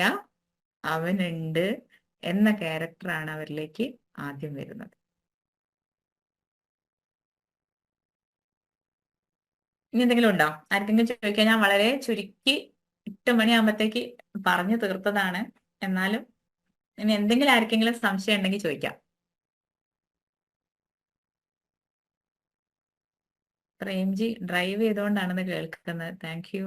അവനുണ്ട് എന്ന ക്യാരക്ടറാണ് അവരിലേക്ക് ആദ്യം വരുന്നത്. ഇനി എന്തെങ്കിലും ഉണ്ടോ, ആർക്കെങ്കിലും ചോദിക്കാൻ? ഞാൻ വളരെ ചുരുക്കി 8 മണിയാകുമ്പോഴത്തേക്ക് പറഞ്ഞു തീർത്തതാണ്. എന്നാലും ഇനി എന്തെങ്കിലും ആർക്കെങ്കിലും സംശയം ഉണ്ടെങ്കിൽ ചോദിക്കാം. പ്രേംജി ഡ്രൈവ് ചെയ്തുകൊണ്ടാണെന്ന് കേൾക്കുന്നത്. Thank you.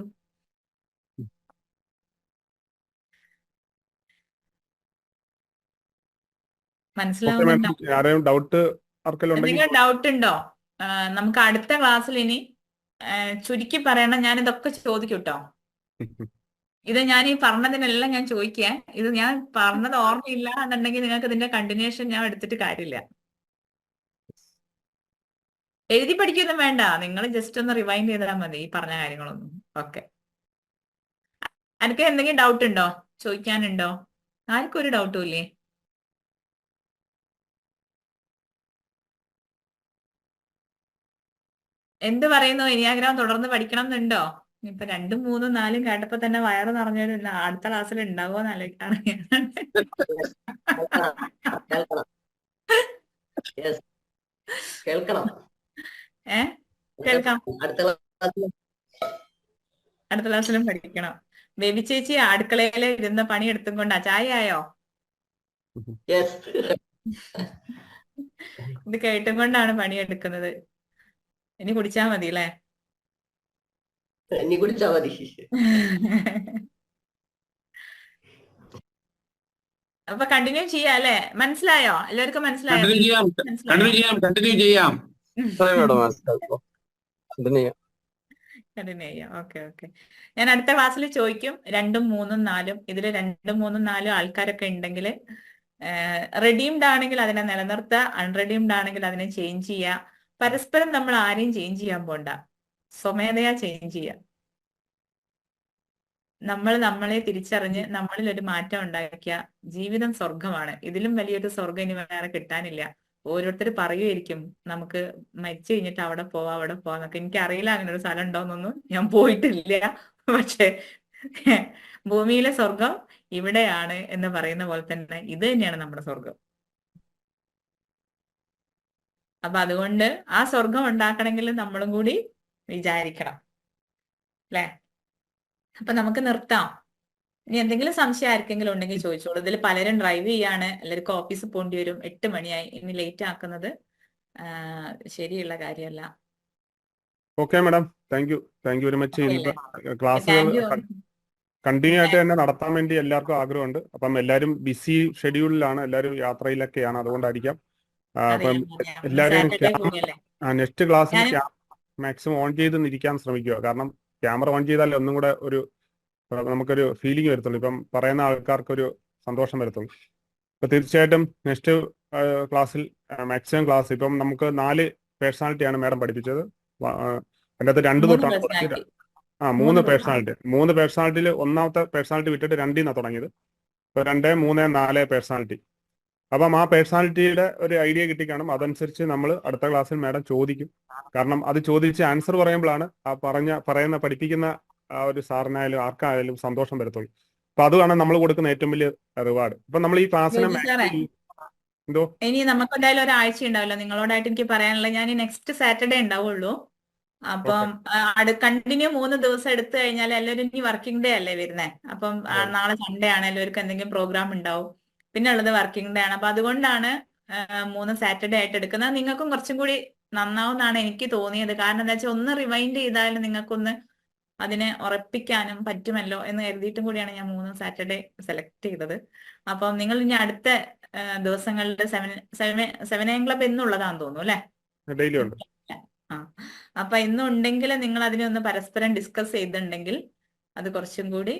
മനസ്സിലാവുന്നുണ്ടോ? ആരെയും ഡൗട്ട് ആർക്കെങ്കിലും ഉണ്ടെങ്കിൽ എന്തെങ്കിലും ഡൗട്ട് ഉണ്ടോ? നമുക്ക് അടുത്ത ക്ലാസ്സിൽ ഇനി ചുരുക്കി പറയണം. ഞാൻ ഇതൊക്കെ ചോദിക്കും കേട്ടോ. ഇത് ഞാൻ ഈ പറഞ്ഞതിനെല്ലാം ഞാൻ ചോദിക്കുക. ഇത് ഞാൻ പറഞ്ഞത് ഓർമ്മയില്ല എന്നുണ്ടെങ്കിൽ നിങ്ങൾക്ക് ഇതിന്റെ കണ്ടിന്യൂഷൻ ഞാൻ എടുത്തിട്ട് കാര്യമില്ല. എഴുതി പഠിക്കൊന്നും വേണ്ട, നിങ്ങൾ ജസ്റ്റ് ഒന്ന് റിവൈൻഡ് ചെയ്താൽ മതി ഈ പറഞ്ഞ കാര്യങ്ങളൊന്നും. ഓക്കെ, എനിക്ക് എന്തെങ്കിലും ഡൗട്ട് ഉണ്ടോ, ചോദിക്കാനുണ്ടോ? ആർക്കും ഒരു ഡൗട്ടും ഇല്ലേ? എന്ത് പറയുന്നു, എനിയാഗ്രാം തുടർന്ന് പഠിക്കണം എന്നുണ്ടോ? ഇപ്പൊ 2, 3, 4 കേട്ടപ്പോ തന്നെ വയറ് നിറഞ്ഞൊരു അടുത്ത ക്ലാസ്സിൽ ഉണ്ടാവുമോ എന്ന് ആലോചിക്കാണ്. കേൾക്കണം. കേൾക്കാം. അടുത്ത ക്ലാസ്സിലും പഠിക്കണം. ബേബി ചേച്ചി അടുക്കളയിൽ ഇരുന്ന പണി എടുത്തും കൊണ്ടാ. ചായ ആയോ? ഇത് കേട്ടും കൊണ്ടാണ് പണിയെടുക്കുന്നത്. ഇനി കുടിച്ചാ മതി അല്ലേ? ഇനി കുടിച്ചാ മതി. അപ്പൊ കണ്ടിന്യൂ ചെയ്യാം അല്ലെ? മനസ്സിലായോ? എല്ലാവർക്കും മനസ്സിലായോ? കണ്ടിന്യൂ ചെയ്യാം. കണ്ടിന്യൂ ചെയ്യാം. Okay okay. ഞാൻ അടുത്ത ക്ലാസ്സിൽ ചോദിക്കും 2, 3, 4. ഇതിൽ 2, 3, 4 ആൾക്കാരൊക്കെ ഉണ്ടെങ്കിൽ റെഡീംഡ് ആണെങ്കിൽ അതിനെ നിലനിർത്തുക, അൺറെഡീംഡ് ആണെങ്കിൽ അതിനെ ചേഞ്ച് ചെയ്യുക. പരസ്പരം നമ്മൾ ആരെയും ചേഞ്ച് ചെയ്യാൻ പോണ്ട, സ്വമേധയാ ചേഞ്ച് ചെയ്യുക. നമ്മൾ നമ്മളെ തിരിച്ചറിഞ്ഞ് നമ്മളിൽ ഒരു മാറ്റം ഉണ്ടാക്കിയ ജീവിതം സ്വർഗമാണ്. ഇതിലും വലിയൊരു സ്വർഗം ഇനി വേറെ കിട്ടാനില്ല. ഓരോരുത്തർ പറയുമായിരിക്കും നമുക്ക് മരിച്ചു കഴിഞ്ഞിട്ട് അവിടെ പോവാന്നൊക്കെ. എനിക്കറിയില്ല അങ്ങനെ ഒരു സ്ഥലം ഉണ്ടോന്നൊന്നും, ഞാൻ പോയിട്ടില്ല. പക്ഷെ ഭൂമിയിലെ സ്വർഗം ഇവിടെയാണ് എന്ന് പറയുന്ന പോലെ തന്നെ ഇത് തന്നെയാണ് നമ്മുടെ സ്വർഗം. അപ്പൊ അതുകൊണ്ട് ആ സ്വർഗം ഉണ്ടാക്കണമെങ്കിൽ നമ്മളും കൂടി വിചാരിക്കണം അല്ലെ? അപ്പൊ നമുക്ക് നിർത്താം. ഇനി എന്തെങ്കിലും സംശയം ആർക്കെങ്കിലും ഉണ്ടെങ്കിൽ ചോദിച്ചോളൂ. ഇതിൽ പലരും ഡ്രൈവ് ചെയ്യാണ്, എല്ലാവർക്കും ഓഫീസിൽ പോകേണ്ടി വരും. 8 മണിയായി. ഇനി ലേറ്റ് ആക്കുന്നത് ശരിയുള്ള കാര്യമല്ല. Okay madam, thank you very much. ക്ലാസ്സുകൾ കണ്ടിന്യൂ ആയിട്ട് തന്നെ നടത്താൻ വേണ്ടി എല്ലാവർക്കും ആഗ്രഹമുണ്ട്. അപ്പം എല്ലാവരും ബിസി ഷെഡ്യൂളിലാണ്, എല്ലാവരും യാത്രയിലൊക്കെയാണ്, അതുകൊണ്ടായിരിക്കാം. അപ്പം എല്ലാവരും നെക്സ്റ്റ് ക്ലാസ്സിൽ മാക്സിമം ഓൺ ചെയ്ത് ഇരിക്കാൻ ശ്രമിക്കുക. കാരണം ക്യാമറ ഓൺ ചെയ്താൽ ഒന്നും കൂടെ നമുക്കൊരു ഫീലിംഗ് വരത്തുള്ളൂ. ഇപ്പം പറയുന്ന ആൾക്കാർക്കൊരു സന്തോഷം വരത്തുള്ളൂ. അപ്പൊ തീർച്ചയായിട്ടും നെക്സ്റ്റ് ക്ലാസ്സിൽ മാക്സിമം ക്ലാസ് ഇപ്പം നമുക്ക് 4 പേഴ്സണാലിറ്റിയാണ് മാഡം പഠിപ്പിച്ചത്. അതിൻ്റെ അകത്ത് 2 തൊട്ടാണ് തുടങ്ങിയത്. 3 പേഴ്സണാലിറ്റി. 3 പേഴ്സണാലിറ്റിയിൽ ഒന്നാമത്തെ പേഴ്സണാലിറ്റി വിട്ടിട്ട് 2 തുടങ്ങിയത്. ഇപ്പൊ 2, 3, 4 പേഴ്സണാലിറ്റി. അപ്പം ആ പേഴ്സണാലിറ്റിയുടെ ഒരു ഐഡിയ കിട്ടിക്കാണും. അതനുസരിച്ച് നമ്മൾ അടുത്ത ക്ലാസ്സിൽ മാഡം ചോദിക്കും. കാരണം അത് ചോദിച്ച് ആൻസർ പറയുമ്പോഴാണ് ആ പഠിപ്പിക്കുന്ന ആ ഒരു സാറിനായാലും ആർക്കായാലും സന്തോഷം വരത്തുള്ളൂ. അപ്പൊ അതാണ് നമ്മൾ കൊടുക്കുന്ന ഏറ്റവും വലിയ റിവാർഡ്. അപ്പൊ നമ്മൾ ഈ ക്ലാസ്സിനെ ജോജി സാറേ, എന്തോ ഇനി നമുക്ക് എന്തായാലും ഒരാഴ്ച ഉണ്ടാവല്ലോ നിങ്ങളോടായിട്ട് എനിക്ക് പറയാനുള്ളത്. ഞാൻ ഈ നെക്സ്റ്റ് സാറ്റർഡേ ഉണ്ടാവുള്ളൂ. അപ്പം കണ്ടിന്യൂ 3 ദിവസം എടുത്തു കഴിഞ്ഞാൽ എല്ലാവരും ഇനി വർക്കിംഗ് ഡേ അല്ലേ വരുന്നേ. അപ്പം നാളെ സൺഡേ ആണ്, എല്ലാവർക്കും എന്തെങ്കിലും പ്രോഗ്രാം ഉണ്ടാവും. പിന്നെ ഉള്ളത് വർക്കിംഗ് ഡേ ആണ്. അപ്പൊ അതുകൊണ്ടാണ് 3 സാറ്റർഡേ ആയിട്ട് എടുക്കുന്നത്. നിങ്ങൾക്കും കുറച്ചും കൂടി നന്നാവുന്നാണ് എനിക്ക് തോന്നിയത്. കാരണം എന്താ വെച്ചാൽ ഒന്ന് റിവൈൻഡ് ചെയ്താൽ നിങ്ങൾക്കൊന്ന് അതിനെ ഉറപ്പിക്കാനും പറ്റുമല്ലോ എന്ന് കരുതിയിട്ടും കൂടിയാണ് ഞാൻ 3 സാറ്റർഡേ സെലക്ട് ചെയ്തത്. അപ്പം നിങ്ങൾ ഇനി അടുത്ത ദിവസങ്ങളിൽ 7 AM ക്ലബ് എന്നുള്ളതാന്ന് തോന്നുന്നു അല്ലെ? ഡെയിലി ഉണ്ട്. ആ, അപ്പൊ ഇന്നും ഉണ്ടെങ്കിൽ നിങ്ങൾ അതിനെ ഒന്ന് പരസ്പരം ഡിസ്കസ് ചെയ്തിട്ടുണ്ടെങ്കിൽ അത് കുറച്ചും കൂടി,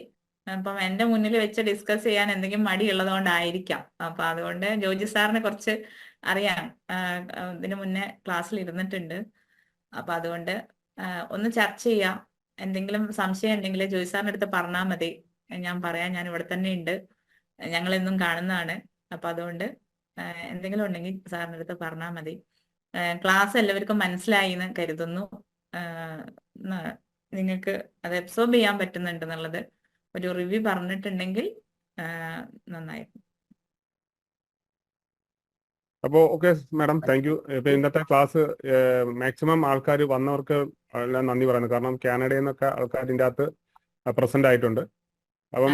അപ്പം എന്റെ മുന്നിൽ വെച്ച് ഡിസ്കസ് ചെയ്യാൻ എന്തെങ്കിലും മടിയുള്ളത് കൊണ്ടായിരിക്കാം. അപ്പൊ അതുകൊണ്ട് ജോജി സാറിനെ കുറച്ച് അറിയാം, ഇതിനു മുന്നേ ക്ലാസ്സിൽ ഇരുന്നിട്ടുണ്ട്. അപ്പൊ അതുകൊണ്ട് ഒന്ന് ചർച്ച ചെയ്യാം. എന്തെങ്കിലും സംശയം ഉണ്ടെങ്കിൽ ജോജി സാറിന്റെ അടുത്ത് പറഞ്ഞാൽ മതി. ഞാൻ പറയാം, ഞാൻ ഇവിടെ തന്നെ ഉണ്ട്, ഞങ്ങൾ എന്നും കാണുന്നതാണ്. അപ്പൊ അതുകൊണ്ട് എന്തെങ്കിലും ഉണ്ടെങ്കിൽ സാറിന്റെ അടുത്ത് പറഞ്ഞാൽ മതി. ക്ലാസ് എല്ലാവർക്കും മനസ്സിലായി എന്ന് കരുതുന്നു. നിങ്ങൾക്ക് അത് അബ്സോർബ് ചെയ്യാൻ പറ്റുന്നുണ്ട് എന്നുള്ളത് ഒരു റിവ്യൂ പറഞ്ഞിട്ടുണ്ടെങ്കിൽ നന്നായിരുന്നു. അപ്പോ ഓക്കെ മാഡം, താങ്ക് യു. ഇപ്പൊ ഇന്നത്തെ ക്ലാസ് മാക്സിമം ആൾക്കാർ വന്നവർക്ക് എല്ലാം നന്ദി പറയുന്നു. കാരണം കാനഡയിൽ നിന്നൊക്കെ ആൾക്കാർ ഇതിൻ്റെ അകത്ത് പ്രസന്റ് ആയിട്ടുണ്ട്. അപ്പം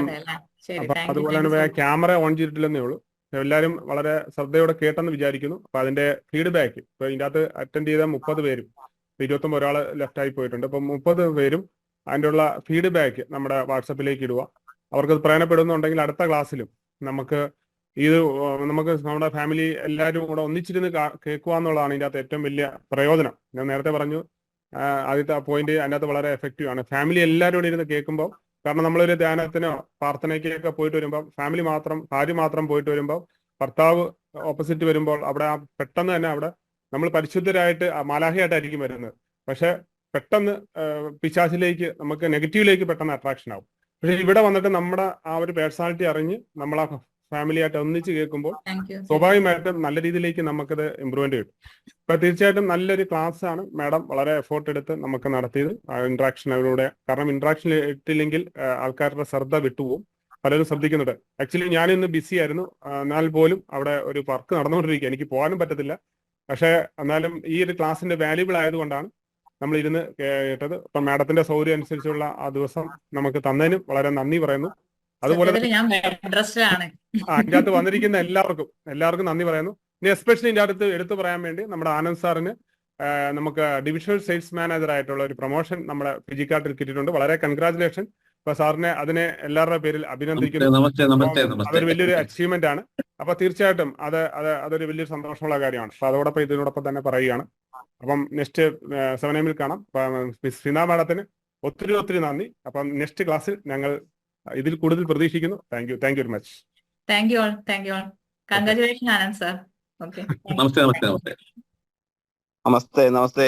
അതുപോലെ തന്നെ ക്യാമറ ഓൺ ചെയ്തിട്ടില്ലെന്നേ ഉള്ളൂ. എല്ലാവരും വളരെ ശ്രദ്ധയോടെ കേട്ടെന്ന് വിചാരിക്കുന്നു. അപ്പൊ അതിന്റെ ഫീഡ്ബാക്ക് ഇപ്പൊ ഇതിൻ്റെ അകത്ത് അറ്റൻഡ് ചെയ്ത 30 പേരും 29 ഒരാൾ ലെഫ്റ്റ് ആയി പോയിട്ടുണ്ട്. അപ്പൊ 30 പേരും അതിൻ്റെ ഉള്ള ഫീഡ്ബാക്ക് നമ്മുടെ വാട്സപ്പിലേക്ക് ഇടുക. അവർക്ക് പ്രയോജനപ്പെടുന്നുണ്ടെങ്കിൽ അടുത്ത ക്ലാസ്സിലും നമുക്ക് നമ്മുടെ ഫാമിലി എല്ലാവരും കൂടെ ഒന്നിച്ചിരുന്ന് കേൾക്കുക എന്നുള്ളതാണ് ഇതിൻ്റെ അകത്ത് ഏറ്റവും വലിയ പ്രയോജനം. ഞാൻ നേരത്തെ പറഞ്ഞു, ആദ്യത്തെ പോയിന്റ് അതിനകത്ത് വളരെ എഫക്റ്റീവ് ആണ്. ഫാമിലി എല്ലാവരും കൂടി ഇരുന്ന് കേൾക്കുമ്പോൾ, കാരണം നമ്മളൊരു ധ്യാനത്തിനോ പ്രാർത്ഥനയ്ക്കൊക്കെ പോയിട്ട് വരുമ്പോൾ ഭാര്യ മാത്രം പോയിട്ട് വരുമ്പോൾ ഭർത്താവ് ഓപ്പോസിറ്റ് വരുമ്പോൾ അവിടെ പെട്ടെന്ന് തന്നെ അവിടെ നമ്മൾ പരിശുദ്ധരായിട്ട് മാലാഹയായിട്ടായിരിക്കും വരുന്നത്. പക്ഷെ പെട്ടെന്ന് പിശാചിലേക്ക്, നമുക്ക് നെഗറ്റീവിലേക്ക് പെട്ടെന്ന് അട്രാക്ഷൻ ആവും. പക്ഷെ ഇവിടെ വന്നിട്ട് നമ്മുടെ ആ ഒരു പേഴ്സണാലിറ്റി അറിഞ്ഞ് നമ്മൾ ആ ഫാമിലിയായിട്ട് ഒന്നിച്ച് കേൾക്കുമ്പോൾ സ്വാഭാവികമായിട്ടും നല്ല രീതിയിലേക്ക് നമുക്കത് ഇമ്പ്രൂവ്മെന്റ് കിട്ടും. അപ്പൊ തീർച്ചയായിട്ടും നല്ലൊരു ക്ലാസ് ആണ് മാഡം വളരെ എഫോർട്ട് എടുത്ത് നമുക്ക് നടത്തിയത് ഇന്ററാക്ഷനിലൂടെ. കാരണം ഇന്ററാക്ഷൻ ഇട്ടില്ലെങ്കിൽ ആൾക്കാരുടെ ശ്രദ്ധ വിട്ടുപോകും, പലരും ശ്രദ്ധിക്കുന്നുണ്ട്. ആക്ച്വലി ഞാനിന്ന് ബിസി ആയിരുന്നു, എന്നാൽ പോലും അവിടെ ഒരു വർക്ക് നടന്നുകൊണ്ടിരിക്കുക, എനിക്ക് പോകാനും പറ്റത്തില്ല. പക്ഷെ എന്നാലും ഈ ഒരു ക്ലാസ്സിന്റെ വാല്യുബിൾ ആയതുകൊണ്ടാണ് നമ്മൾ ഇരുന്ന് കേട്ടത്. അപ്പൊ മാഡത്തിന്റെ സൗകര്യം അനുസരിച്ചുള്ള ആ ദിവസം നമുക്ക് തന്നതിനും വളരെ നന്ദി പറയുന്നു. അതുപോലെ അതിൻ്റെ അകത്ത് വന്നിരിക്കുന്ന എല്ലാവർക്കും നന്ദി പറയുന്നു. ഇനി എസ്പെഷ്യലി ഇതിൻ്റെ അടുത്ത് എടുത്തു പറയാൻ വേണ്ടി നമ്മുടെ ആനന്ദ് സാറിന് നമുക്ക് ഡിവിഷണൽ സെയിൽസ് മാനേജർ ആയിട്ടുള്ള ഒരു പ്രൊമോഷൻ നമ്മുടെ ഫിജിക്കാർട്ടിൽ കിട്ടിയിട്ടുണ്ട്. വളരെ കൺഗ്രാചുലേഷൻ. അപ്പൊ സാറിനെ അതിനെ എല്ലാവരുടെ പേരിൽ അഭിനന്ദിക്കുന്നു. അതൊരു വലിയൊരു അച്ചീവ്മെന്റ് ആണ്. അപ്പൊ തീർച്ചയായിട്ടും അതൊരു വലിയൊരു സന്തോഷമുള്ള കാര്യമാണ്. അപ്പൊ അതോടൊപ്പം ഇതിനോടൊപ്പം തന്നെ പറയുകയാണ്. അപ്പം നെക്സ്റ്റ് 7 AM കാണാം. സിന മാഡത്തിന് ഒത്തിരി നന്ദി. അപ്പം നെക്സ്റ്റ് ക്ലാസ്സിൽ ഞങ്ങൾ ഇതിൽ കൂടുതൽ പ്രതീക്ഷിക്കുന്നു. Thank you very much. Thank you all. Congratulation Anand sir. Okay, namaste.